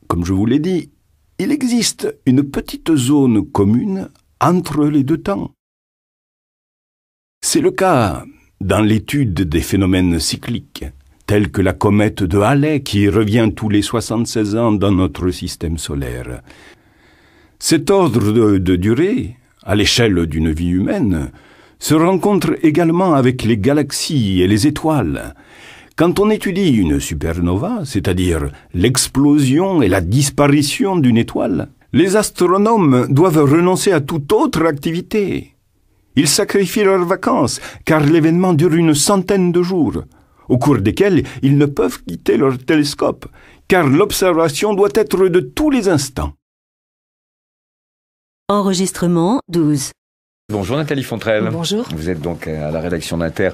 comme je vous l'ai dit, il existe une petite zone commune entre les deux temps. C'est le cas dans l'étude des phénomènes cycliques, tels que la comète de Halley qui revient tous les 76 ans dans notre système solaire. Cet ordre de durée, à l'échelle d'une vie humaine, se rencontre également avec les galaxies et les étoiles. Quand on étudie une supernova, c'est-à-dire l'explosion et la disparition d'une étoile, les astronomes doivent renoncer à toute autre activité. Ils sacrifient leurs vacances, car l'événement dure une centaine de jours, au cours desquels ils ne peuvent quitter leur télescope, car l'observation doit être de tous les instants. Enregistrement 12. Bonjour Nathalie Fontrelle. Bonjour. Vous êtes donc à la rédaction d'Inter,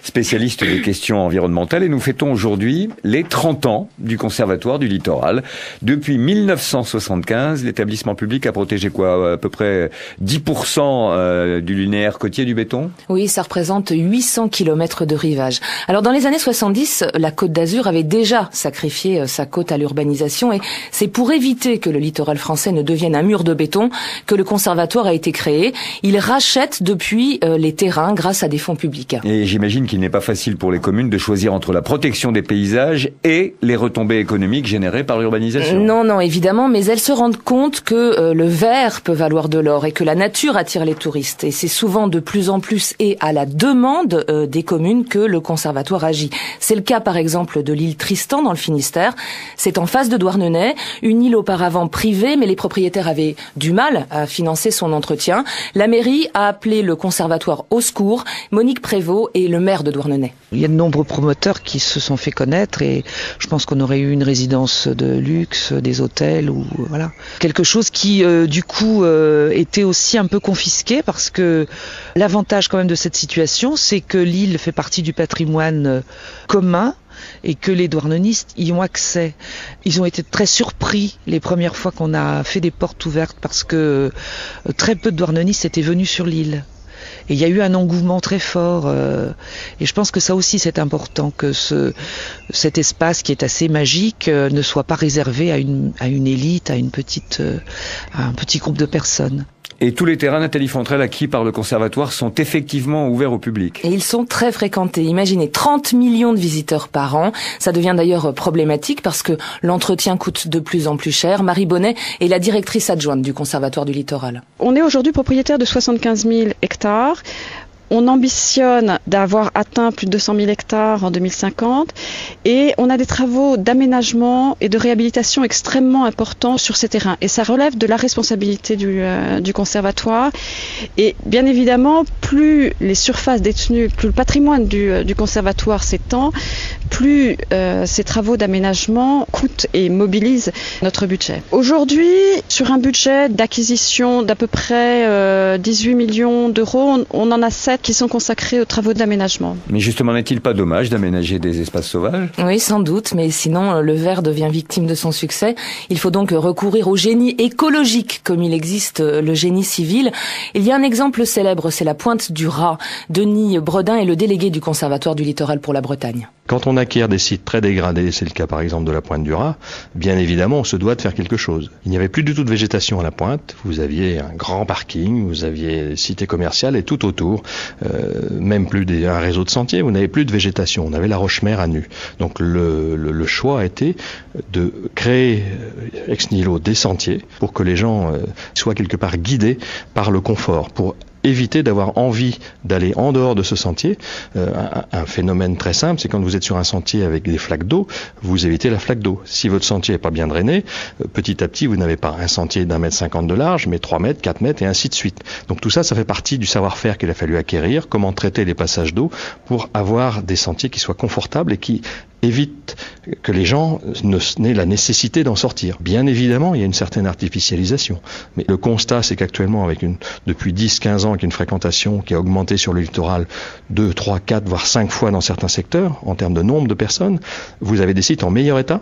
spécialiste des questions environnementales, et nous fêtons aujourd'hui les 30 ans du Conservatoire du Littoral. Depuis 1975, l'établissement public a protégé quoi? À peu près 10% du linéaire côtier du béton? Oui, ça représente 800 kilomètres de rivage. Alors dans les années 70, la Côte d'Azur avait déjà sacrifié sa côte à l'urbanisation, et c'est pour éviter que le littoral français ne devienne un mur de béton que le Conservatoire a été créé. Il rachètent depuis les terrains grâce à des fonds publics. Et j'imagine qu'il n'est pas facile pour les communes de choisir entre la protection des paysages et les retombées économiques générées par l'urbanisation. Non, évidemment, mais elles se rendent compte que le vert peut valoir de l'or et que la nature attire les touristes. Et c'est souvent de plus en plus et à la demande des communes que le conservatoire agit. C'est le cas par exemple de l'île Tristan dans le Finistère. C'est en face de Douarnenez, une île auparavant privée, mais les propriétaires avaient du mal à financer son entretien. La mairie a appelé le conservatoire au secours. Monique Prévost est le maire de Douarnenez. Il y a de nombreux promoteurs qui se sont fait connaître et je pense qu'on aurait eu une résidence de luxe, des hôtels ou voilà. Quelque chose qui du coup était aussi un peu confisqué parce que l'avantage quand même de cette situation, c'est que l'île fait partie du patrimoine commun et que les douarnenistes y ont accès. Ils ont été très surpris les premières fois qu'on a fait des portes ouvertes parce que très peu de douarnenistes étaient venus sur l'île. Et il y a eu un engouement très fort et je pense que ça aussi c'est important que cet espace qui est assez magique ne soit pas réservé à une élite, à un petit groupe de personnes. Et tous les terrains, Nathalie Fontrelle, acquis par le conservatoire sont effectivement ouverts au public. Et ils sont très fréquentés. Imaginez, 30 millions de visiteurs par an. Ça devient d'ailleurs problématique parce que l'entretien coûte de plus en plus cher. Marie Bonnet est la directrice adjointe du Conservatoire du Littoral. On est aujourd'hui propriétaire de 75 000 hectares. On ambitionne d'avoir atteint plus de 200 000 hectares en 2050 et on a des travaux d'aménagement et de réhabilitation extrêmement importants sur ces terrains. Et ça relève de la responsabilité du conservatoire. Et bien évidemment, plus les surfaces détenues, plus le patrimoine du conservatoire s'étend, plus ces travaux d'aménagement coûtent et mobilisent notre budget. Aujourd'hui, sur un budget d'acquisition d'à peu près 18 millions d'euros, on en a 7 qui sont consacrés aux travaux d'aménagement. Mais justement, n'est-il pas dommage d'aménager des espaces sauvages ? Oui, sans doute, mais sinon le vert devient victime de son succès. Il faut donc recourir au génie écologique, comme il existe le génie civil. Il y a un exemple célèbre, c'est la Pointe du Raz. Denis Bredin est le délégué du Conservatoire du Littoral pour la Bretagne. Quand on acquiert des sites très dégradés, c'est le cas par exemple de la Pointe du Raz, bien évidemment on se doit de faire quelque chose. Il n'y avait plus du tout de végétation à la pointe, vous aviez un grand parking, vous aviez cité commerciale et tout autour, même plus un réseau de sentiers, vous n'avez plus de végétation, on avait la Roche-Mère à nu. Donc le choix a été de créer ex nihilo des sentiers pour que les gens soient quelque part guidés par le confort, pour éviter d'avoir envie d'aller en dehors de ce sentier. Un phénomène très simple, c'est quand vous êtes sur un sentier avec des flaques d'eau, vous évitez la flaque d'eau. Si votre sentier n'est pas bien drainé, petit à petit, vous n'avez pas un sentier d'1,50 m de large, mais 3 mètres, 4 mètres et ainsi de suite. Donc tout ça, ça fait partie du savoir-faire qu'il a fallu acquérir, comment traiter les passages d'eau pour avoir des sentiers qui soient confortables et qui évite que les gens n'aient la nécessité d'en sortir. Bien évidemment, il y a une certaine artificialisation. Mais le constat, c'est qu'actuellement, depuis 10-15 ans, avec une fréquentation qui a augmenté sur le littoral 2, 3, 4, voire 5 fois dans certains secteurs, en termes de nombre de personnes, vous avez des sites en meilleur état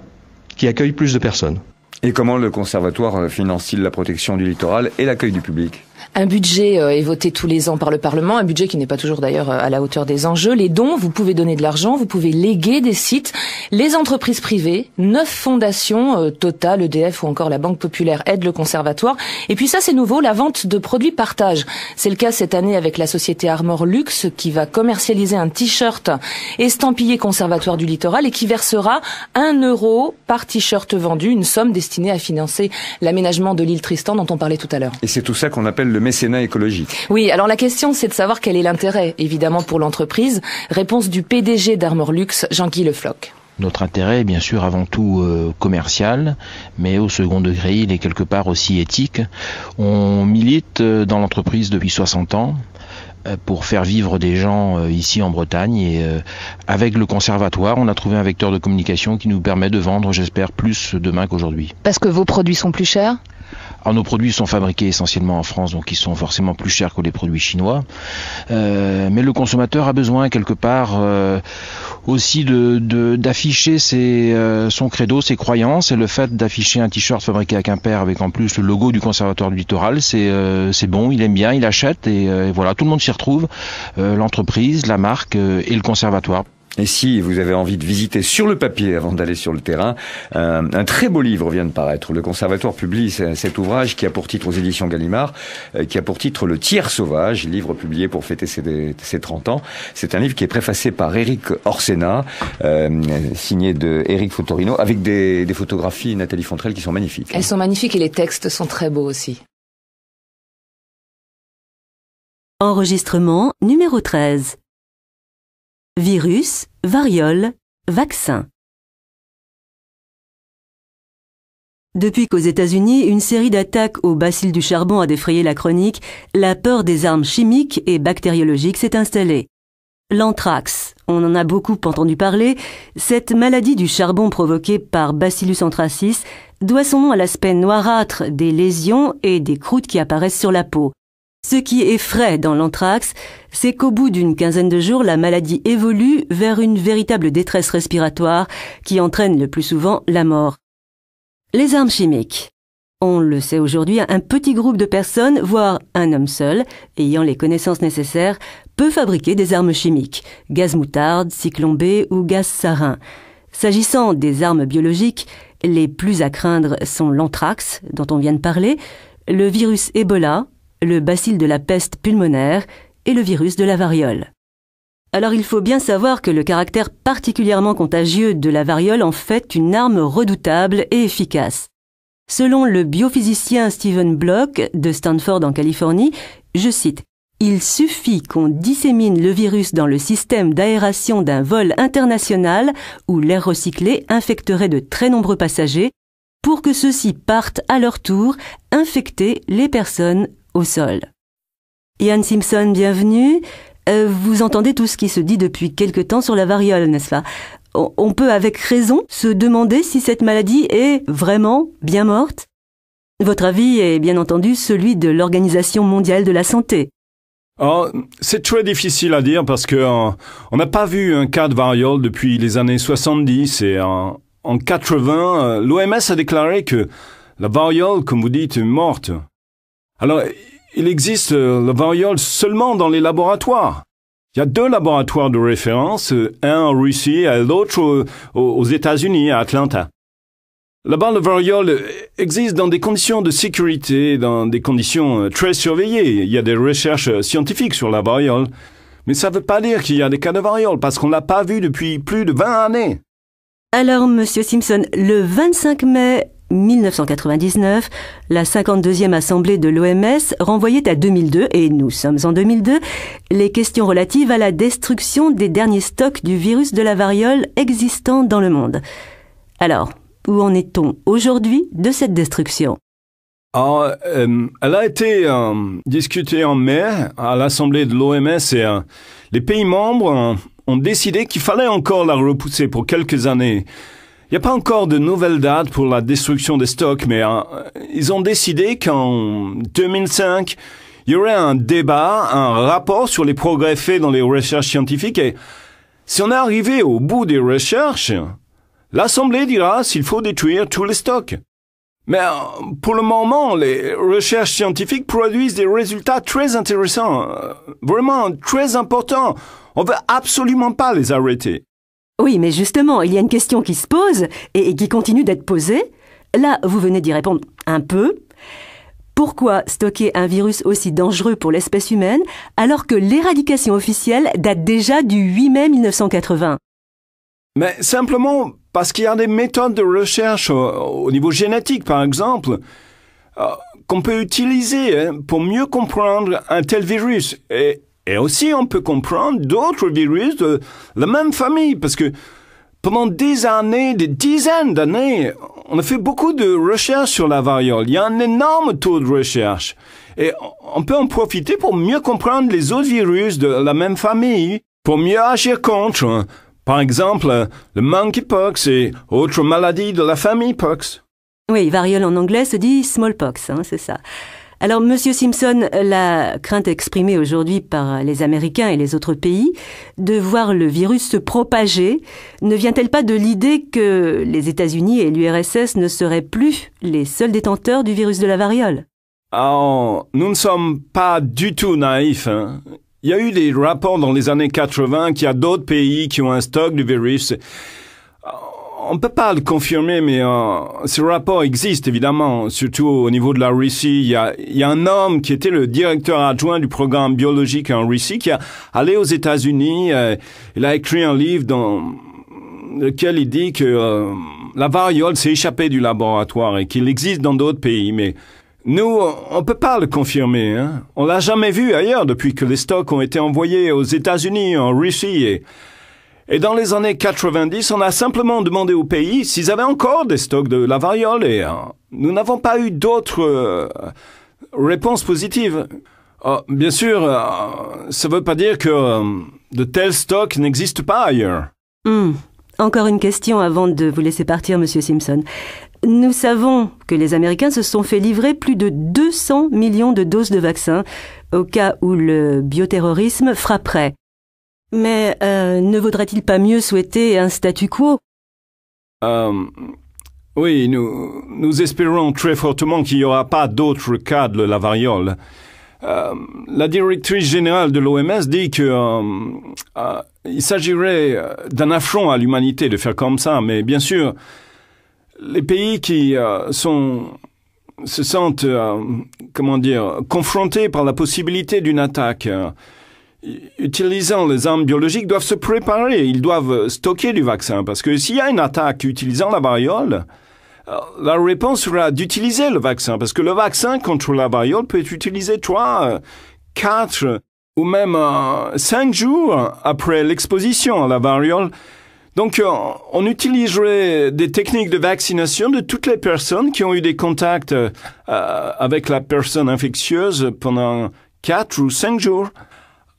qui accueillent plus de personnes. Et comment le conservatoire finance-t-il la protection du littoral et l'accueil du public ? Un budget est voté tous les ans par le Parlement, un budget qui n'est pas toujours d'ailleurs à la hauteur des enjeux. Les dons, vous pouvez donner de l'argent, vous pouvez léguer des sites. Les entreprises privées, 9 fondations, Total, EDF ou encore la Banque Populaire aident le conservatoire. Et puis ça c'est nouveau, la vente de produits partage. C'est le cas cette année avec la société Armor Luxe qui va commercialiser un t-shirt estampillé Conservatoire du Littoral et qui versera 1 € par t-shirt vendu, une somme destinée à financer l'aménagement de l'île Tristan dont on parlait tout à l'heure. Et c'est tout ça qu'on appelle le mécénat écologique. Oui, alors la question c'est de savoir quel est l'intérêt, évidemment pour l'entreprise. Réponse du PDG d'Armor Luxe, Jean-Guy Le Floch. Notre intérêt est bien sûr avant tout commercial, mais au second degré il est quelque part aussi éthique. On milite dans l'entreprise depuis 60 ans pour faire vivre des gens ici en Bretagne et avec le conservatoire on a trouvé un vecteur de communication qui nous permet de vendre, j'espère, plus demain qu'aujourd'hui. Parce que vos produits sont plus chers ? Alors, nos produits sont fabriqués essentiellement en France, donc ils sont forcément plus chers que les produits chinois. Mais le consommateur a besoin quelque part aussi d'afficher son credo, ses croyances. Et le fait d'afficher un t-shirt fabriqué à Quimper avec en plus le logo du Conservatoire du Littoral, c'est bon, il aime bien, il achète et voilà, tout le monde s'y retrouve. L'entreprise, la marque et le conservatoire. Et si vous avez envie de visiter sur le papier avant d'aller sur le terrain, un très beau livre vient de paraître. Le Conservatoire publie cet ouvrage qui a pour titre aux éditions Gallimard, qui a pour titre Le Tiers sauvage, livre publié pour fêter ses 30 ans. C'est un livre qui est préfacé par Éric Orsena, signé de Éric Fotorino, avec des photographies Nathalie Fontrelle qui sont magnifiques. Elles sont magnifiques et les textes sont très beaux aussi. Enregistrement numéro 13. Virus, variole, vaccin. Depuis qu'aux États-Unis, une série d'attaques au bacille du charbon a défrayé la chronique, la peur des armes chimiques et bactériologiques s'est installée. L'anthrax, on en a beaucoup entendu parler, cette maladie du charbon provoquée par Bacillus anthracis doit son nom à l'aspect noirâtre des lésions et des croûtes qui apparaissent sur la peau. Ce qui effraie dans l'anthrax, c'est qu'au bout d'une quinzaine de jours, la maladie évolue vers une véritable détresse respiratoire qui entraîne le plus souvent la mort. Les armes chimiques. On le sait aujourd'hui, un petit groupe de personnes, voire un homme seul, ayant les connaissances nécessaires, peut fabriquer des armes chimiques, gaz moutarde, cyclone B ou gaz sarin. S'agissant des armes biologiques, les plus à craindre sont l'anthrax, dont on vient de parler, le virus Ebola, le bacille de la peste pulmonaire et le virus de la variole. Alors il faut bien savoir que le caractère particulièrement contagieux de la variole en fait une arme redoutable et efficace. Selon le biophysicien Stephen Block de Stanford en Californie, je cite, « Il suffit qu'on dissémine le virus dans le système d'aération d'un vol international où l'air recyclé infecterait de très nombreux passagers pour que ceux-ci partent à leur tour infecter les personnes au sol. » Ian Simpson, bienvenue. Vous entendez tout ce qui se dit depuis quelque temps sur la variole, n'est-ce pas? On peut avec raison se demander si cette maladie est vraiment bien morte. Votre avis est bien entendu celui de l'Organisation mondiale de la santé. Oh, c'est très difficile à dire parce que on n'a pas vu un cas de variole depuis les années 70 et en 80, l'OMS a déclaré que la variole, comme vous dites, est morte. Alors, il existe la variole seulement dans les laboratoires. Il y a 2 laboratoires de référence, un en Russie et l'autre aux États-Unis, à Atlanta. Là-bas, la variole existe dans des conditions de sécurité, dans des conditions très surveillées. Il y a des recherches scientifiques sur la variole. Mais ça ne veut pas dire qu'il y a des cas de variole, parce qu'on ne l'a pas vu depuis plus de 20 années. Alors, Monsieur Simpson, le 25 mai 1999, la 52e assemblée de l'OMS renvoyait à 2002, et nous sommes en 2002, les questions relatives à la destruction des derniers stocks du virus de la variole existant dans le monde. Alors, où en est-on aujourd'hui de cette destruction? Elle a été discutée en mai à l'assemblée de l'OMS et les pays membres ont décidé qu'il fallait encore la repousser pour quelques années. Il n'y a pas encore de nouvelles dates pour la destruction des stocks, mais ils ont décidé qu'en 2005, il y aurait un débat, un rapport sur les progrès faits dans les recherches scientifiques. Et si on est arrivé au bout des recherches, l'Assemblée dira s'il faut détruire tous les stocks. Mais pour le moment, les recherches scientifiques produisent des résultats très intéressants, vraiment très importants. On ne veut absolument pas les arrêter. Oui, mais justement, il y a une question qui se pose et qui continue d'être posée. Là, vous venez d'y répondre un peu. Pourquoi stocker un virus aussi dangereux pour l'espèce humaine alors que l'éradication officielle date déjà du 8 mai 1980 ? Mais simplement parce qu'il y a des méthodes de recherche au niveau génétique, par exemple, qu'on peut utiliser pour mieux comprendre un tel virus. Et aussi, on peut comprendre d'autres virus de la même famille, parce que pendant des années, des dizaines d'années, on a fait beaucoup de recherches sur la variole. Il y a un énorme taux de recherche. Et on peut en profiter pour mieux comprendre les autres virus de la même famille, pour mieux agir contre, par exemple, le monkeypox et autres maladies de la famille pox. Oui, variole en anglais se dit smallpox, c'est ça. Alors, Monsieur Simpson, la crainte exprimée aujourd'hui par les Américains et les autres pays de voir le virus se propager ne vient-elle pas de l'idée que les États-Unis et l'URSS ne seraient plus les seuls détenteurs du virus de la variole? Nous ne sommes pas du tout naïfs. Il y a eu des rapports dans les années 80 qu'il y a d'autres pays qui ont un stock du virus. On ne peut pas le confirmer, mais ce rapport existe évidemment, surtout au niveau de la Russie. Il y a un homme qui était le directeur adjoint du programme biologique en Russie qui est allé aux États-Unis. Il a écrit un livre dans lequel il dit que la variole s'est échappée du laboratoire et qu'il existe dans d'autres pays. Mais nous, on ne peut pas le confirmer. Hein. On l'a jamais vu ailleurs depuis que les stocks ont été envoyés aux États-Unis, en Russie et dans les années 90, on a simplement demandé aux pays s'ils avaient encore des stocks de la variole et nous n'avons pas eu d'autres réponses positives. Bien sûr, ça ne veut pas dire que de tels stocks n'existent pas ailleurs. Encore une question avant de vous laisser partir, Monsieur Simpson. Nous savons que les Américains se sont fait livrer plus de 200 millions de doses de vaccins au cas où le bioterrorisme frapperait. Mais ne vaudrait-il pas mieux souhaiter un statu quo? Oui, nous espérons très fortement qu'il n'y aura pas d'autres cas de la variole. La directrice générale de l'OMS dit que il s'agirait d'un affront à l'humanité de faire comme ça, mais bien sûr, les pays qui se sentent, confrontés par la possibilité d'une attaque, utilisant les armes biologiques, doivent se préparer. Ils doivent stocker du vaccin, parce que s'il y a une attaque utilisant la variole, la réponse sera d'utiliser le vaccin, parce que le vaccin contre la variole peut être utilisé 3, 4 ou même 5 jours après l'exposition à la variole. Donc, on utiliserait des techniques de vaccination de toutes les personnes qui ont eu des contacts avec la personne infectieuse pendant 4 ou 5 jours.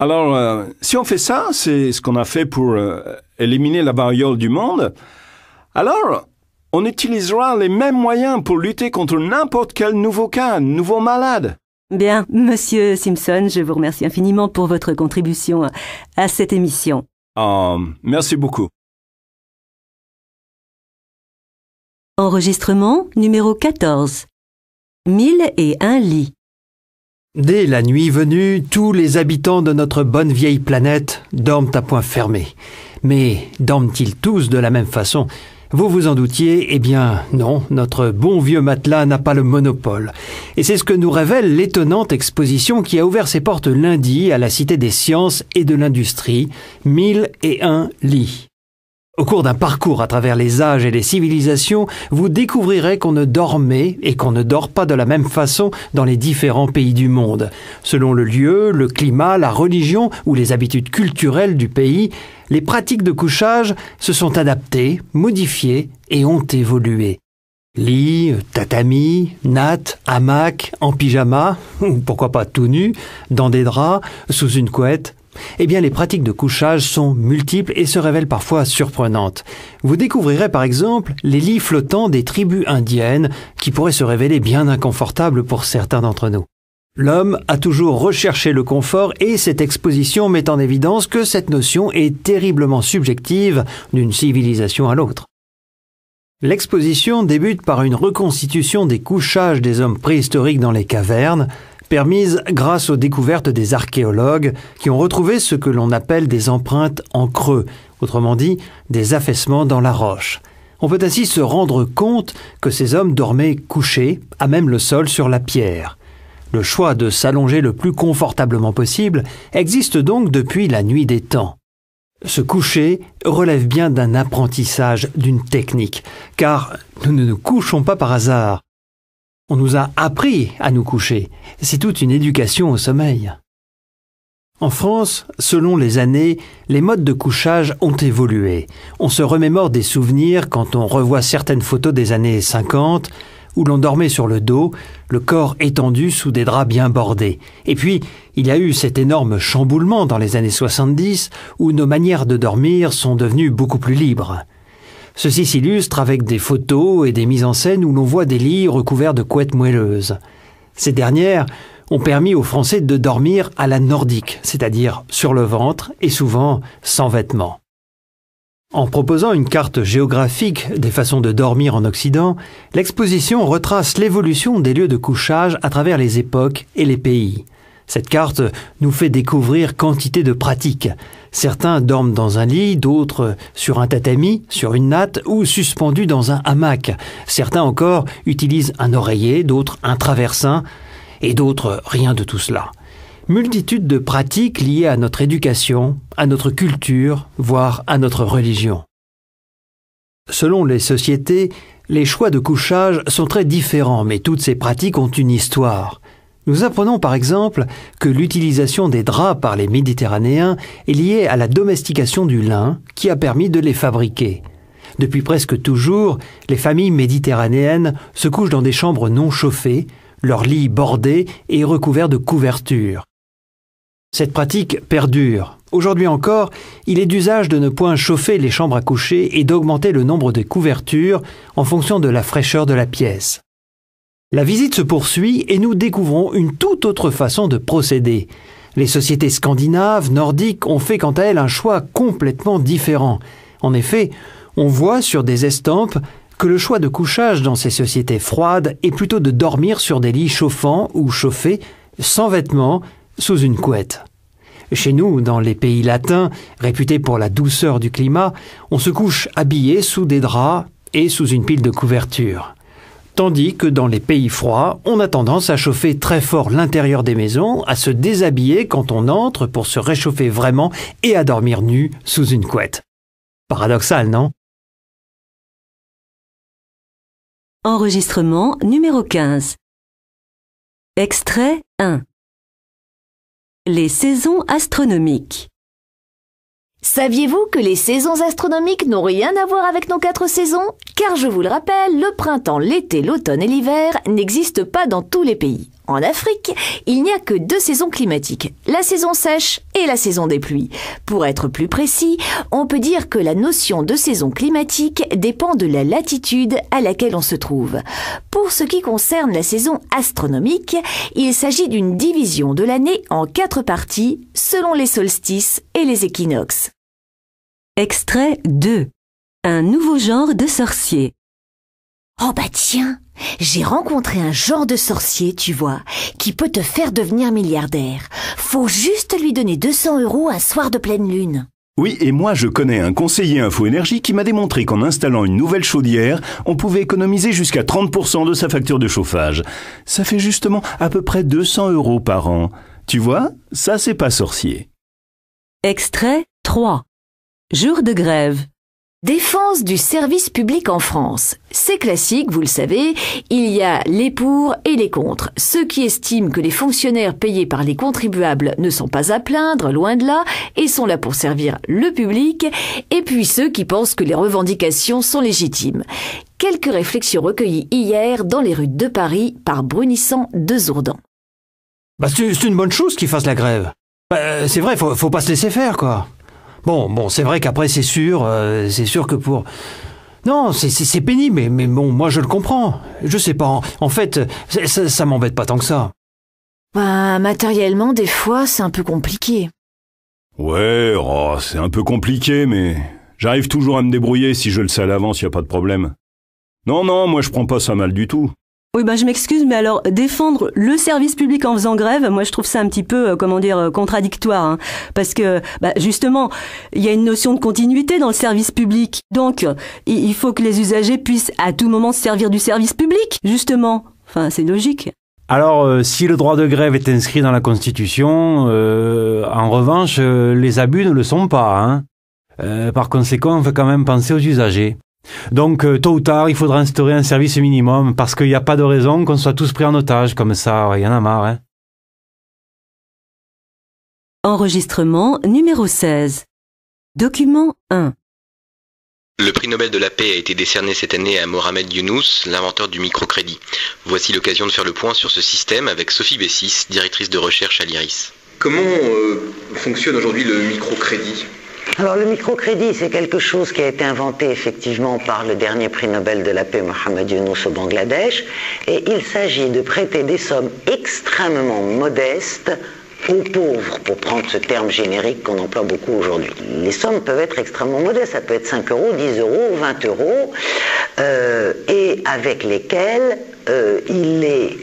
Alors, si on fait ça, c'est ce qu'on a fait pour éliminer la variole du monde, alors on utilisera les mêmes moyens pour lutter contre n'importe quel nouveau cas, nouveau malade. Bien, Monsieur Simpson, je vous remercie infiniment pour votre contribution à cette émission. Merci beaucoup. Enregistrement numéro 14. 1001 lits. Dès la nuit venue, tous les habitants de notre bonne vieille planète dorment à point fermé. Mais dorment-ils tous de la même façon ? Vous vous en doutiez, eh bien non, notre bon vieux matelas n'a pas le monopole. Et c'est ce que nous révèle l'étonnante exposition qui a ouvert ses portes lundi à la Cité des Sciences et de l'Industrie, 1001 lits. Au cours d'un parcours à travers les âges et les civilisations, vous découvrirez qu'on ne dormait et qu'on ne dort pas de la même façon dans les différents pays du monde. Selon le lieu, le climat, la religion ou les habitudes culturelles du pays, les pratiques de couchage se sont adaptées, modifiées et ont évolué. Lit, tatami, natte, hamac, en pyjama, ou pourquoi pas tout nu, dans des draps, sous une couette. Eh bien, les pratiques de couchage sont multiples et se révèlent parfois surprenantes. Vous découvrirez par exemple les lits flottants des tribus indiennes qui pourraient se révéler bien inconfortables pour certains d'entre nous. L'homme a toujours recherché le confort et cette exposition met en évidence que cette notion est terriblement subjective d'une civilisation à l'autre. L'exposition débute par une reconstitution des couchages des hommes préhistoriques dans les cavernes, permise grâce aux découvertes des archéologues qui ont retrouvé ce que l'on appelle des empreintes en creux, autrement dit des affaissements dans la roche. On peut ainsi se rendre compte que ces hommes dormaient couchés, à même le sol sur la pierre. Le choix de s'allonger le plus confortablement possible existe donc depuis la nuit des temps. Se coucher relève bien d'un apprentissage, d'une technique, car nous ne nous couchons pas par hasard. On nous a appris à nous coucher. C'est toute une éducation au sommeil. En France, selon les années, les modes de couchage ont évolué. On se remémore des souvenirs quand on revoit certaines photos des années 50, où l'on dormait sur le dos, le corps étendu sous des draps bien bordés. Et puis, il y a eu cet énorme chamboulement dans les années 70, où nos manières de dormir sont devenues beaucoup plus libres. Ceci s'illustre avec des photos et des mises en scène où l'on voit des lits recouverts de couettes moelleuses. Ces dernières ont permis aux Français de dormir à la nordique, c'est-à-dire sur le ventre et souvent sans vêtements. En proposant une carte géographique des façons de dormir en Occident, l'exposition retrace l'évolution des lieux de couchage à travers les époques et les pays. Cette carte nous fait découvrir quantité de pratiques. Certains dorment dans un lit, d'autres sur un tatami, sur une natte ou suspendus dans un hamac. Certains encore utilisent un oreiller, d'autres un traversin et d'autres rien de tout cela. Multitude de pratiques liées à notre éducation, à notre culture, voire à notre religion. Selon les sociétés, les choix de couchage sont très différents, mais toutes ces pratiques ont une histoire. Nous apprenons par exemple que l'utilisation des draps par les Méditerranéens est liée à la domestication du lin qui a permis de les fabriquer. Depuis presque toujours, les familles méditerranéennes se couchent dans des chambres non chauffées, leurs lits bordés et recouverts de couvertures. Cette pratique perdure. Aujourd'hui encore, il est d'usage de ne point chauffer les chambres à coucher et d'augmenter le nombre de couvertures en fonction de la fraîcheur de la pièce. La visite se poursuit et nous découvrons une toute autre façon de procéder. Les sociétés scandinaves, nordiques ont fait quant à elles un choix complètement différent. En effet, on voit sur des estampes que le choix de couchage dans ces sociétés froides est plutôt de dormir sur des lits chauffants ou chauffés, sans vêtements, sous une couette. Chez nous, dans les pays latins, réputés pour la douceur du climat, on se couche habillé sous des draps et sous une pile de couvertures. Tandis que dans les pays froids, on a tendance à chauffer très fort l'intérieur des maisons, à se déshabiller quand on entre pour se réchauffer vraiment et à dormir nu sous une couette. Paradoxal, non ? Enregistrement numéro 15. Extrait 1. Les saisons astronomiques. Saviez-vous que les saisons astronomiques n'ont rien à voir avec nos 4 saisons? Car je vous le rappelle, le printemps, l'été, l'automne et l'hiver n'existent pas dans tous les pays. En Afrique, il n'y a que 2 saisons climatiques, la saison sèche et la saison des pluies. Pour être plus précis, on peut dire que la notion de saison climatique dépend de la latitude à laquelle on se trouve. Pour ce qui concerne la saison astronomique, il s'agit d'une division de l'année en 4 parties selon les solstices et les équinoxes. Extrait 2. Un nouveau genre de sorcier. Oh bah tiens, j'ai rencontré un genre de sorcier, tu vois, qui peut te faire devenir milliardaire. Faut juste lui donner 200 € un soir de pleine lune. Oui, et moi je connais un conseiller info-énergie qui m'a démontré qu'en installant une nouvelle chaudière, on pouvait économiser jusqu'à 30% de sa facture de chauffage. Ça fait justement à peu près 200 € par an. Tu vois, ça c'est pas sorcier. Extrait 3. Jour de grève. Défense du service public en France. C'est classique, vous le savez, il y a les pour et les contre. Ceux qui estiment que les fonctionnaires payés par les contribuables ne sont pas à plaindre, loin de là, et sont là pour servir le public, et puis ceux qui pensent que les revendications sont légitimes. Quelques réflexions recueillies hier dans les rues de Paris par Brunissant de Zourdan. C'est une bonne chose qu'ils fassent la grève. C'est vrai, faut pas se laisser faire, quoi. Bon, c'est vrai qu'après, c'est sûr que pour... Non, c'est pénible, mais bon, moi, je le comprends. Je sais pas, en fait, ça m'embête pas tant que ça. Matériellement, des fois, c'est un peu compliqué. Ouais, c'est un peu compliqué, mais j'arrive toujours à me débrouiller si je le sais à l'avance, y a pas de problème. Non, moi, je prends pas ça mal du tout. Oui, je m'excuse, mais alors, défendre le service public en faisant grève, moi je trouve ça un petit peu, contradictoire, hein. Parce que, justement, il y a une notion de continuité dans le service public. Donc, il faut que les usagers puissent à tout moment se servir du service public, justement. Enfin, c'est logique. Alors, si le droit de grève est inscrit dans la Constitution, en revanche, les abus ne le sont pas, hein. Par conséquent, on fait quand même penser aux usagers. Donc, tôt ou tard, il faudra instaurer un service minimum, parce qu'il n'y a pas de raison qu'on soit tous pris en otage, comme ça, il y en a marre, hein. Enregistrement numéro 16. Document 1. Le prix Nobel de la paix a été décerné cette année à Mohamed Younous, l'inventeur du microcrédit. Voici l'occasion de faire le point sur ce système avec Sophie Bessis, directrice de recherche à l'IRIS. Comment fonctionne aujourd'hui le microcrédit ? Alors le microcrédit, c'est quelque chose qui a été inventé effectivement par le dernier prix Nobel de la paix, Mohamed Younous, au Bangladesh, et il s'agit de prêter des sommes extrêmement modestes aux pauvres, pour prendre ce terme générique qu'on emploie beaucoup aujourd'hui. Les sommes peuvent être extrêmement modestes, ça peut être 5 €, 10 €, 20 €, et avec lesquelles il est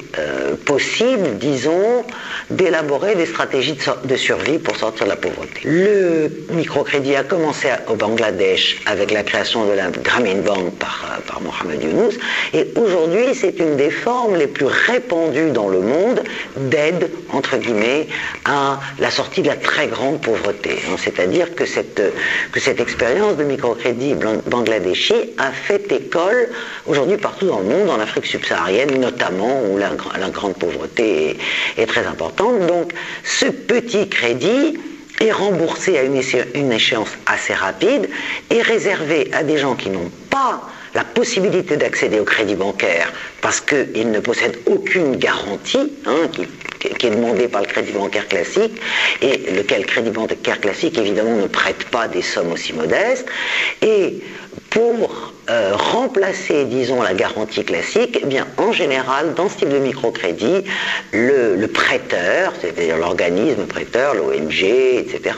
possible, disons, d'élaborer des stratégies de survie pour sortir de la pauvreté. Le microcrédit a commencé au Bangladesh avec la création de la Grameen Bank par Mohamed Yunus, et aujourd'hui c'est une des formes les plus répandues dans le monde d'aide, entre guillemets, à la sortie de la très grande pauvreté. C'est-à-dire que cette expérience de microcrédit bangladeshi a fait école aujourd'hui partout dans le monde, en Afrique subsaharienne notamment, où la grande pauvreté est très importante. Donc ce petit crédit est remboursé à une échéance assez rapide et réservé à des gens qui n'ont pas la possibilité d'accéder au crédit bancaire parce qu'ils ne possèdent aucune garantie qui est demandée par le crédit bancaire classique, et lequel crédit bancaire classique évidemment ne prête pas des sommes aussi modestes. Et pour remplacer, disons, la garantie classique, eh bien, en général, dans ce type de microcrédit, le prêteur, c'est-à-dire l'organisme prêteur, l'ONG, etc.,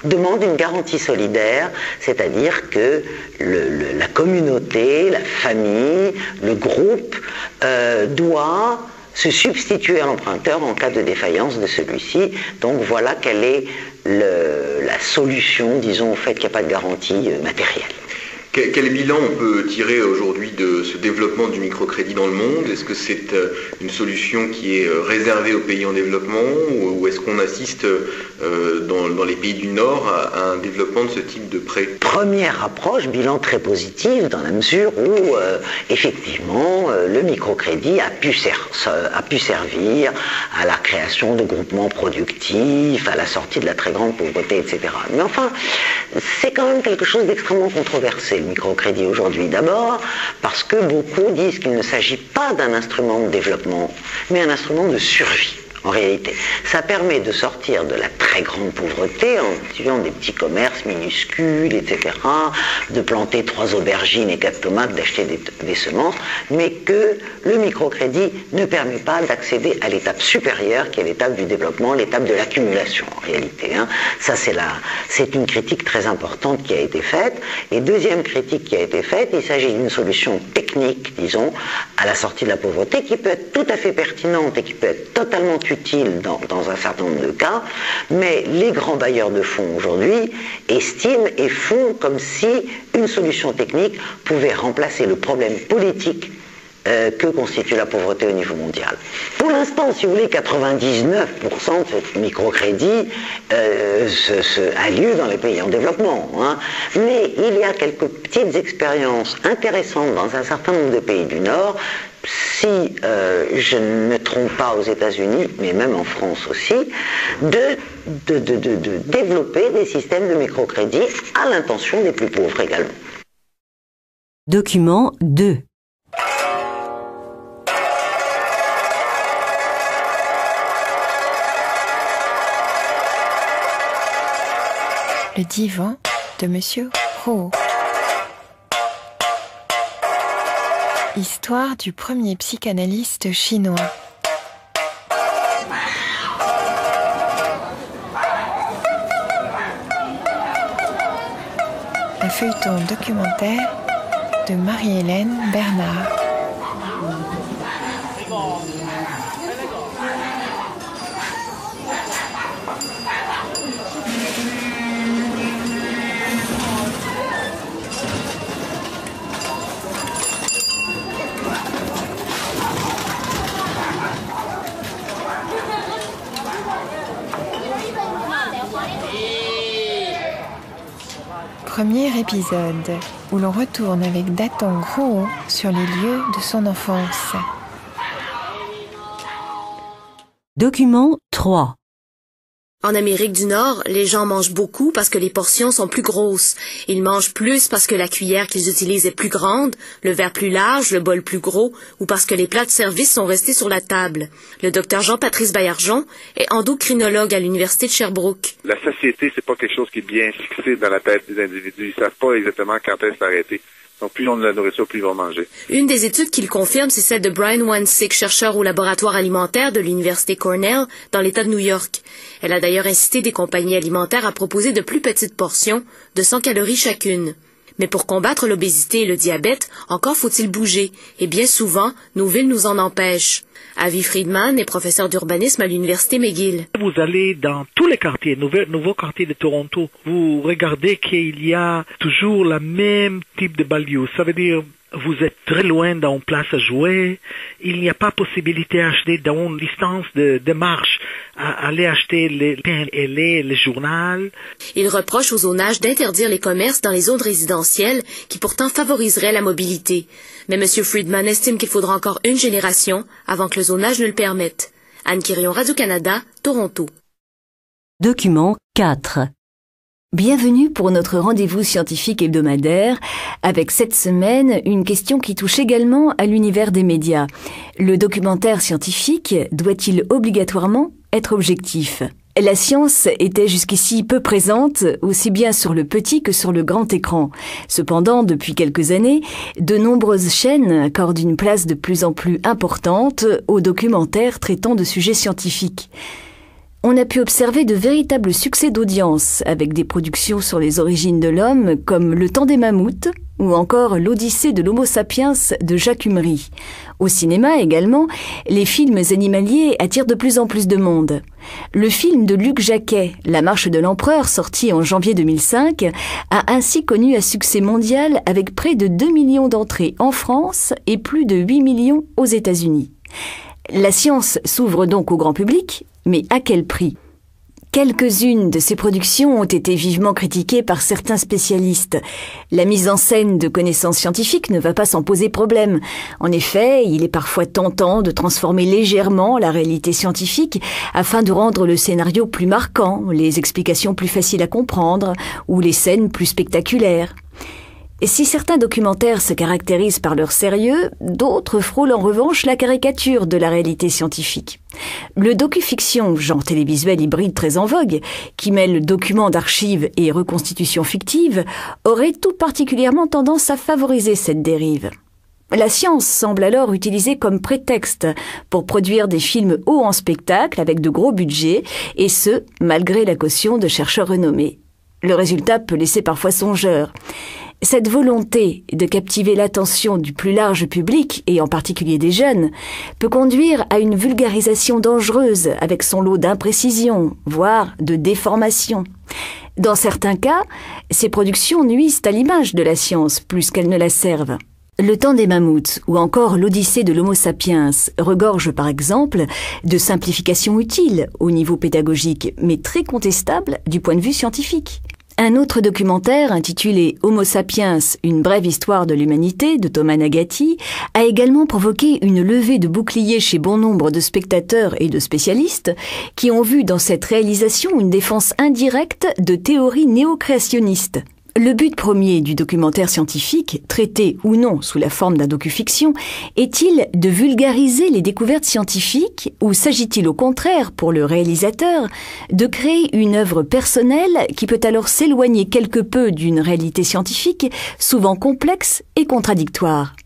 demande une garantie solidaire, c'est-à-dire que la communauté, la famille, le groupe doit se substituer à l'emprunteur en cas de défaillance de celui-ci. Donc voilà quelle est la solution, disons, au fait qu'il n'y a pas de garantie matérielle. Quel bilan on peut tirer aujourd'hui de ce développement du microcrédit dans le monde? Est-ce que c'est une solution qui est réservée aux pays en développement, ou est-ce qu'on assiste dans les pays du Nord à un développement de ce type de prêt? Première approche, bilan très positif, dans la mesure où effectivement le microcrédit a pu servir à la création de groupements productifs, à la sortie de la très grande pauvreté, etc. Mais enfin, c'est quand même quelque chose d'extrêmement controversé, le microcrédit aujourd'hui. D'abord parce que beaucoup disent qu'il ne s'agit pas d'un instrument de développement, mais un instrument de survie. En réalité, ça permet de sortir de la très grande pauvreté en utilisant des petits commerces minuscules, etc., de planter 3 aubergines et 4 tomates, d'acheter des semences, mais que le microcrédit ne permet pas d'accéder à l'étape supérieure, qui est l'étape du développement, l'étape de l'accumulation, en réalité. Ça, c'est une critique très importante qui a été faite. Et deuxième critique qui a été faite, il s'agit d'une solution technique, disons, à la sortie de la pauvreté, qui peut être tout à fait pertinente et qui peut être totalement utile dans un certain nombre de cas, mais les grands bailleurs de fonds aujourd'hui estiment et font comme si une solution technique pouvait remplacer le problème politique que constitue la pauvreté au niveau mondial. Pour l'instant, si vous voulez, 99% de ce microcrédit a lieu dans les pays en développement. Mais il y a quelques petites expériences intéressantes dans un certain nombre de pays du Nord. Si je ne me trompe pas, aux États-Unis, mais même en France aussi, de développer des systèmes de microcrédit à l'intention des plus pauvres également. Document 2. Le divan de Monsieur Ho. Histoire du premier psychanalyste chinois. Un feuilleton documentaire de Marie-Hélène Bernard. Premier épisode, où l'on retourne avec Datong Ho sur les lieux de son enfance. Document 3. En Amérique du Nord, les gens mangent beaucoup parce que les portions sont plus grosses. Ils mangent plus parce que la cuillère qu'ils utilisent est plus grande, le verre plus large, le bol plus gros, ou parce que les plats de service sont restés sur la table. Le docteur Jean-Patrice Baillargeon est endocrinologue à l'Université de Sherbrooke. La satiété, c'est pas quelque chose qui est bien fixé dans la tête des individus. Ils savent pas exactement quand est-ce s'arrêter. Donc, plus on a de la nourriture, plus ils vont manger. Une des études qui le confirme, c'est celle de Brian Wansink, chercheur au laboratoire alimentaire de l'Université Cornell, dans l'État de New York. Elle a d'ailleurs incité des compagnies alimentaires à proposer de plus petites portions, de 100 calories chacune. Mais pour combattre l'obésité et le diabète, encore faut-il bouger, et bien souvent, nos villes nous en empêchent. Avi Friedman est professeur d'urbanisme à l'université McGill. Vous allez dans tous les quartiers, nouveaux quartiers de Toronto, vous regardez qu'il y a toujours le même type de banlieue. Ça veut dire vous êtes très loin d'une place à jouer, il n'y a pas possibilité d'acheter dans une distance de marche, à aller acheter les pains et les journaux. Il reproche au zonage d'interdire les commerces dans les zones résidentielles qui pourtant favoriseraient la mobilité. Mais M. Friedman estime qu'il faudra encore une génération avant que le zonage ne le permette. Anne Quirion, Radio-Canada, Toronto. Document 4. Bienvenue pour notre rendez-vous scientifique hebdomadaire, avec cette semaine une question qui touche également à l'univers des médias. Le documentaire scientifique doit-il obligatoirement être objectif ? La science était jusqu'ici peu présente, aussi bien sur le petit que sur le grand écran. Cependant, depuis quelques années, de nombreuses chaînes accordent une place de plus en plus importante aux documentaires traitant de sujets scientifiques. On a pu observer de véritables succès d'audience avec des productions sur les origines de l'homme comme Le Temps des mammouths ou encore L'Odyssée de l'Homo sapiens de Jacques Humry. Au cinéma également, les films animaliers attirent de plus en plus de monde. Le film de Luc Jacquet, La Marche de l'Empereur, sorti en janvier 2005, a ainsi connu un succès mondial avec près de 2 millions d'entrées en France et plus de 8 millions aux États-Unis. La science s'ouvre donc au grand public, mais à quel prix ? Quelques-unes de ces productions ont été vivement critiquées par certains spécialistes. La mise en scène de connaissances scientifiques ne va pas s'en poser problème. En effet, il est parfois tentant de transformer légèrement la réalité scientifique afin de rendre le scénario plus marquant, les explications plus faciles à comprendre ou les scènes plus spectaculaires. Et si certains documentaires se caractérisent par leur sérieux, d'autres frôlent en revanche la caricature de la réalité scientifique. Le docu-fiction, genre télévisuel hybride très en vogue, qui mêle documents d'archives et reconstitutions fictives, aurait tout particulièrement tendance à favoriser cette dérive. La science semble alors utilisée comme prétexte pour produire des films hauts en spectacle avec de gros budgets, et ce, malgré la caution de chercheurs renommés. Le résultat peut laisser parfois songeur. Cette volonté de captiver l'attention du plus large public, et en particulier des jeunes, peut conduire à une vulgarisation dangereuse avec son lot d'imprécisions, voire de déformations. Dans certains cas, ces productions nuisent à l'image de la science plus qu'elles ne la servent. Le Temps des mammouths ou encore L'Odyssée de l'Homo sapiens regorge par exemple de simplifications utiles au niveau pédagogique, mais très contestables du point de vue scientifique. Un autre documentaire intitulé Homo sapiens, une brève histoire de l'humanité de Thomas Nagati a également provoqué une levée de boucliers chez bon nombre de spectateurs et de spécialistes qui ont vu dans cette réalisation une défense indirecte de théories néo-créationnistes. Le but premier du documentaire scientifique, traité ou non sous la forme d'un docu-fiction, est-il de vulgariser les découvertes scientifiques ou s'agit-il au contraire, pour le réalisateur, de créer une œuvre personnelle qui peut alors s'éloigner quelque peu d'une réalité scientifique, souvent complexe et contradictoire ?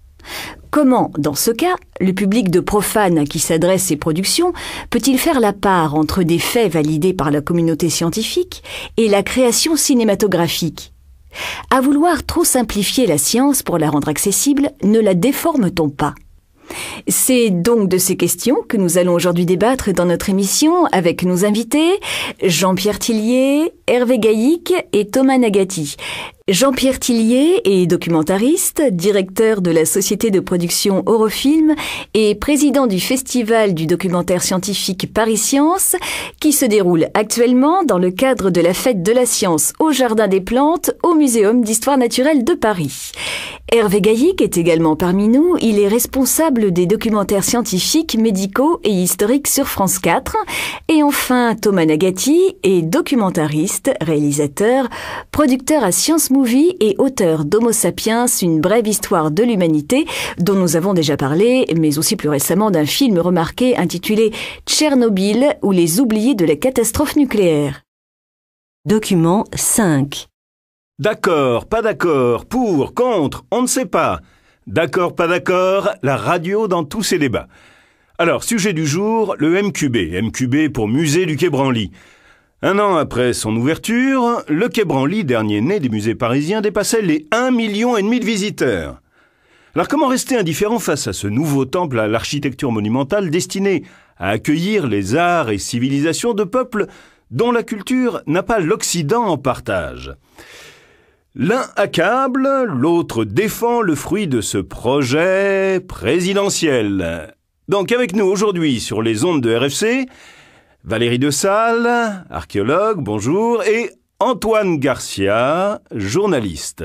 Comment, dans ce cas, le public de profanes à qui s'adressent ces productions peut-il faire la part entre des faits validés par la communauté scientifique et la création cinématographique ? À vouloir trop simplifier la science pour la rendre accessible, ne la déforme-t-on pas ? C'est donc de ces questions que nous allons aujourd'hui débattre dans notre émission avec nos invités Jean-Pierre Tillier, Hervé Gaillic et Thomas Nagati. Jean-Pierre Tillier est documentariste, directeur de la société de production Eurofilm et président du Festival du documentaire scientifique Paris Science, qui se déroule actuellement dans le cadre de la Fête de la Science au Jardin des Plantes au Muséum d'Histoire Naturelle de Paris. Hervé Gaillic est également parmi nous. Il est responsable des documentaires scientifiques, médicaux et historiques sur France 4. Et enfin, Thomas Nagati est documentariste, réalisateur, producteur à Science Movie et auteur d'Homo sapiens, une brève histoire de l'humanité, dont nous avons déjà parlé, mais aussi plus récemment d'un film remarqué intitulé Tchernobyl ou les oubliés de la catastrophe nucléaire. Document 5. D'accord, pas d'accord, pour, contre, on ne sait pas. D'accord, pas d'accord, la radio dans tous ses débats. Alors, sujet du jour, le MQB. MQB pour Musée du Quai Branly. Un an après son ouverture, le Quai Branly, dernier né des musées parisiens, dépassait les 1,5 million de visiteurs. Alors comment rester indifférent face à ce nouveau temple à l'architecture monumentale destiné à accueillir les arts et civilisations de peuples dont la culture n'a pas l'Occident en partage? L'un accable, l'autre défend le fruit de ce projet présidentiel. Donc avec nous aujourd'hui sur les ondes de RFC, Valérie de Sales, archéologue, bonjour, et Antoine Garcia, journaliste.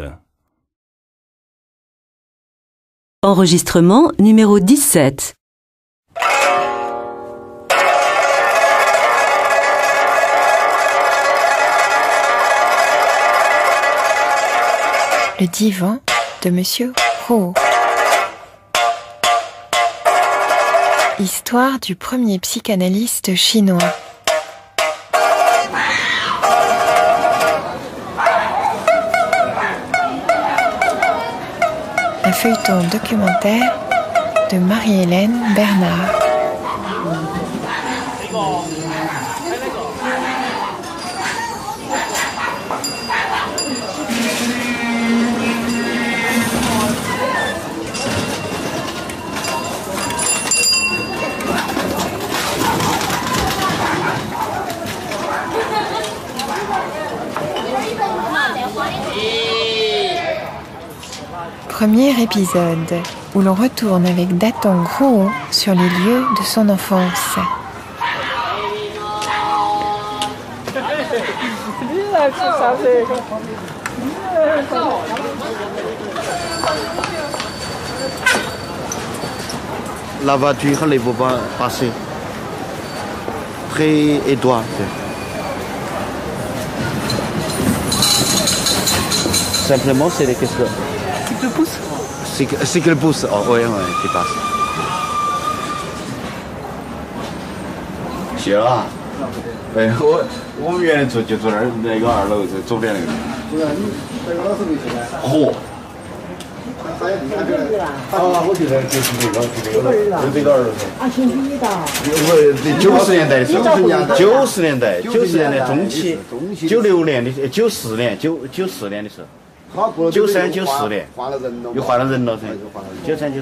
Enregistrement numéro 17. Le divan de Monsieur Rouault. Histoire du premier psychanalyste chinois. Un feuilleton documentaire de Marie-Hélène Bernard. Premier épisode, où l'on retourne avec Datong Rouault sur les lieux de son enfance. La voiture ne va pas passer. Très étroite. Simplement, c'est les questions. Qui te pousse? C'est qu'elle pousse. Oh, oui, qui passe. 行啊，对，我们原来住就住那个2楼，左边那个。嚯！啊，我觉得就是这个，就这个2楼。啊，挺低的。90年代，90年代中期，96年的94年，94年的时候。93、94年，又换了人了噻。93、94年，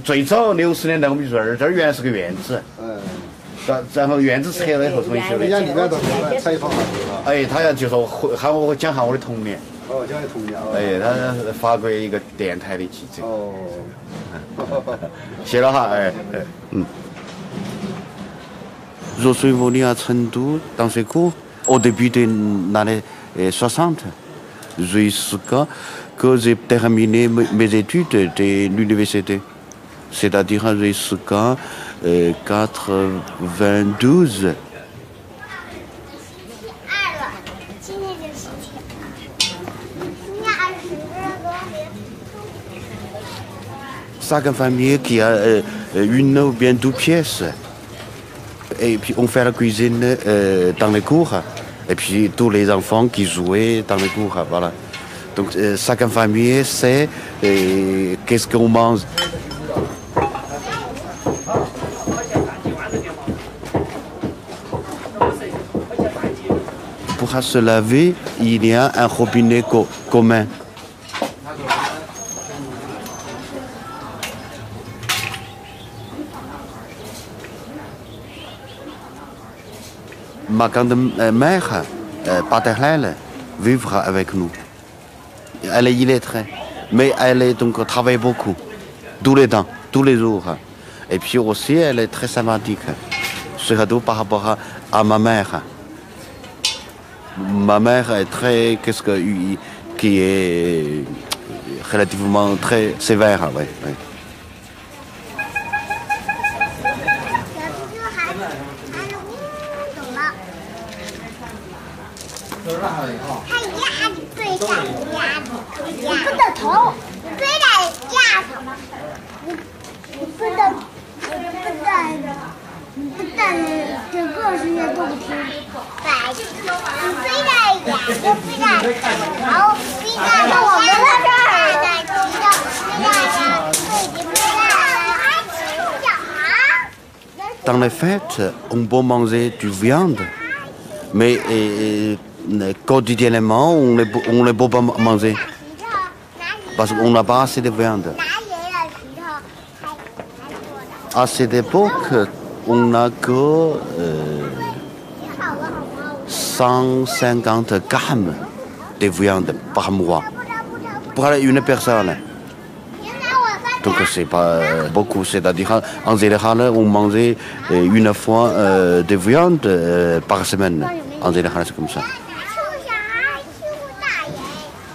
最早60年代我们就说这儿原来是个院子，然后院子拆了以后重新修的。人家里面都采访了。哎，他就说喊我讲下我的童年。哦，讲的童年。哎，他法国一个电台的记者。哦。谢了哈，哎。Je suis venu à Chengdu dans ce cours au début des années 60. Jusqu'à que j'ai terminé mes études de l'université, c'est-à-dire jusqu'à 92. Chaque famille qui a une ou bien 2 pièces. Et puis on fait la cuisine dans les cours. Et puis tous les enfants qui jouaient dans les cours, voilà. Donc chaque famille sait qu'est-ce qu'on mange. Pour se laver, il y a un robinet commun. Ma grand-mère paternelle vivre avec nous. Elle est illettrée, mais elle est donc travaille beaucoup, tous les temps, tous les jours. Et puis aussi, elle est très sympathique, surtout par rapport à ma mère. Ma mère est très, qui est relativement très sévère, oui. Oui. Dans les fêtes, on peut manger du viande, Mais quotidiennement, on ne peut pas manger. Parce qu'on n'a pas assez de viande. À cette époque, on n'a que 150 grammes de viande par mois pour une personne. Donc c'est pas beaucoup, c'est-à-dire en général on mangeait une fois de viande par semaine. En général c'est comme ça.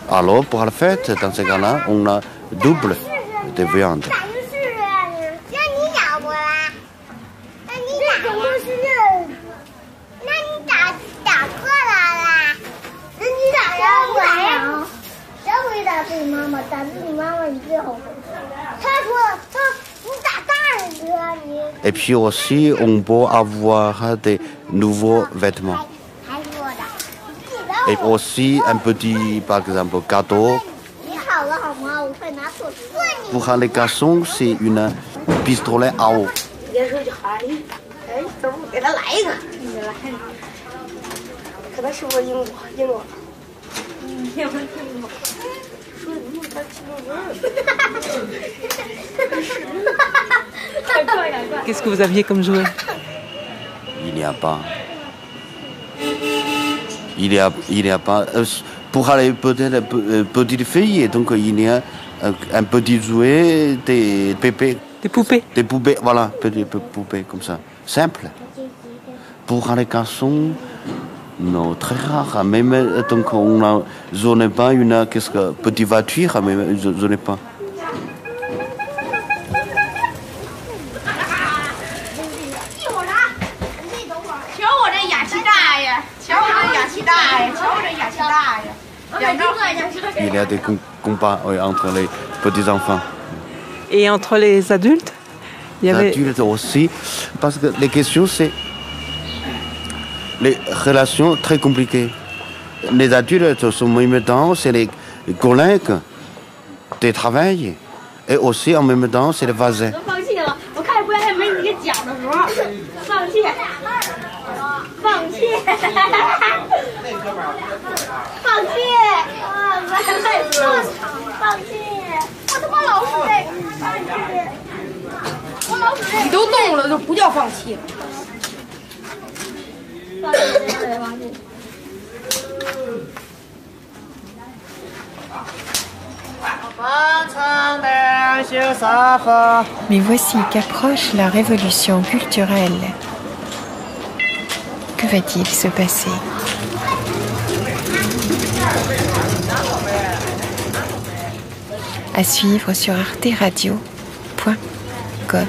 Alors pour la fête, dans ce cas-là, on a double de viande. Et puis aussi, on peut avoir des nouveaux vêtements. Et aussi un petit, par exemple, gâteau. Pour les garçons, c'est une pistolet à eau. Qu'est-ce que vous aviez comme jouet? Il n'y a pas. Il y a pas. Pour les petites filles, donc il y a un petit jouet, des pépés. Des poupées? Des poupées, voilà, petites poupées comme ça. Simple. Pour les garçons, non, très rare. Même donc je n'ai pas une petite voiture, mais je n'ai pas. Il y a des combats entre les petits-enfants. Et entre les adultes? Les adultes aussi, parce que les questions, c'est les relations très compliquées. Les adultes, en même temps, c'est les collègues de travail, et aussi en même temps, c'est les voisins. Mais voici qu'approche la révolution culturelle. Que va-t-il se passer? À suivre sur arteradio.com.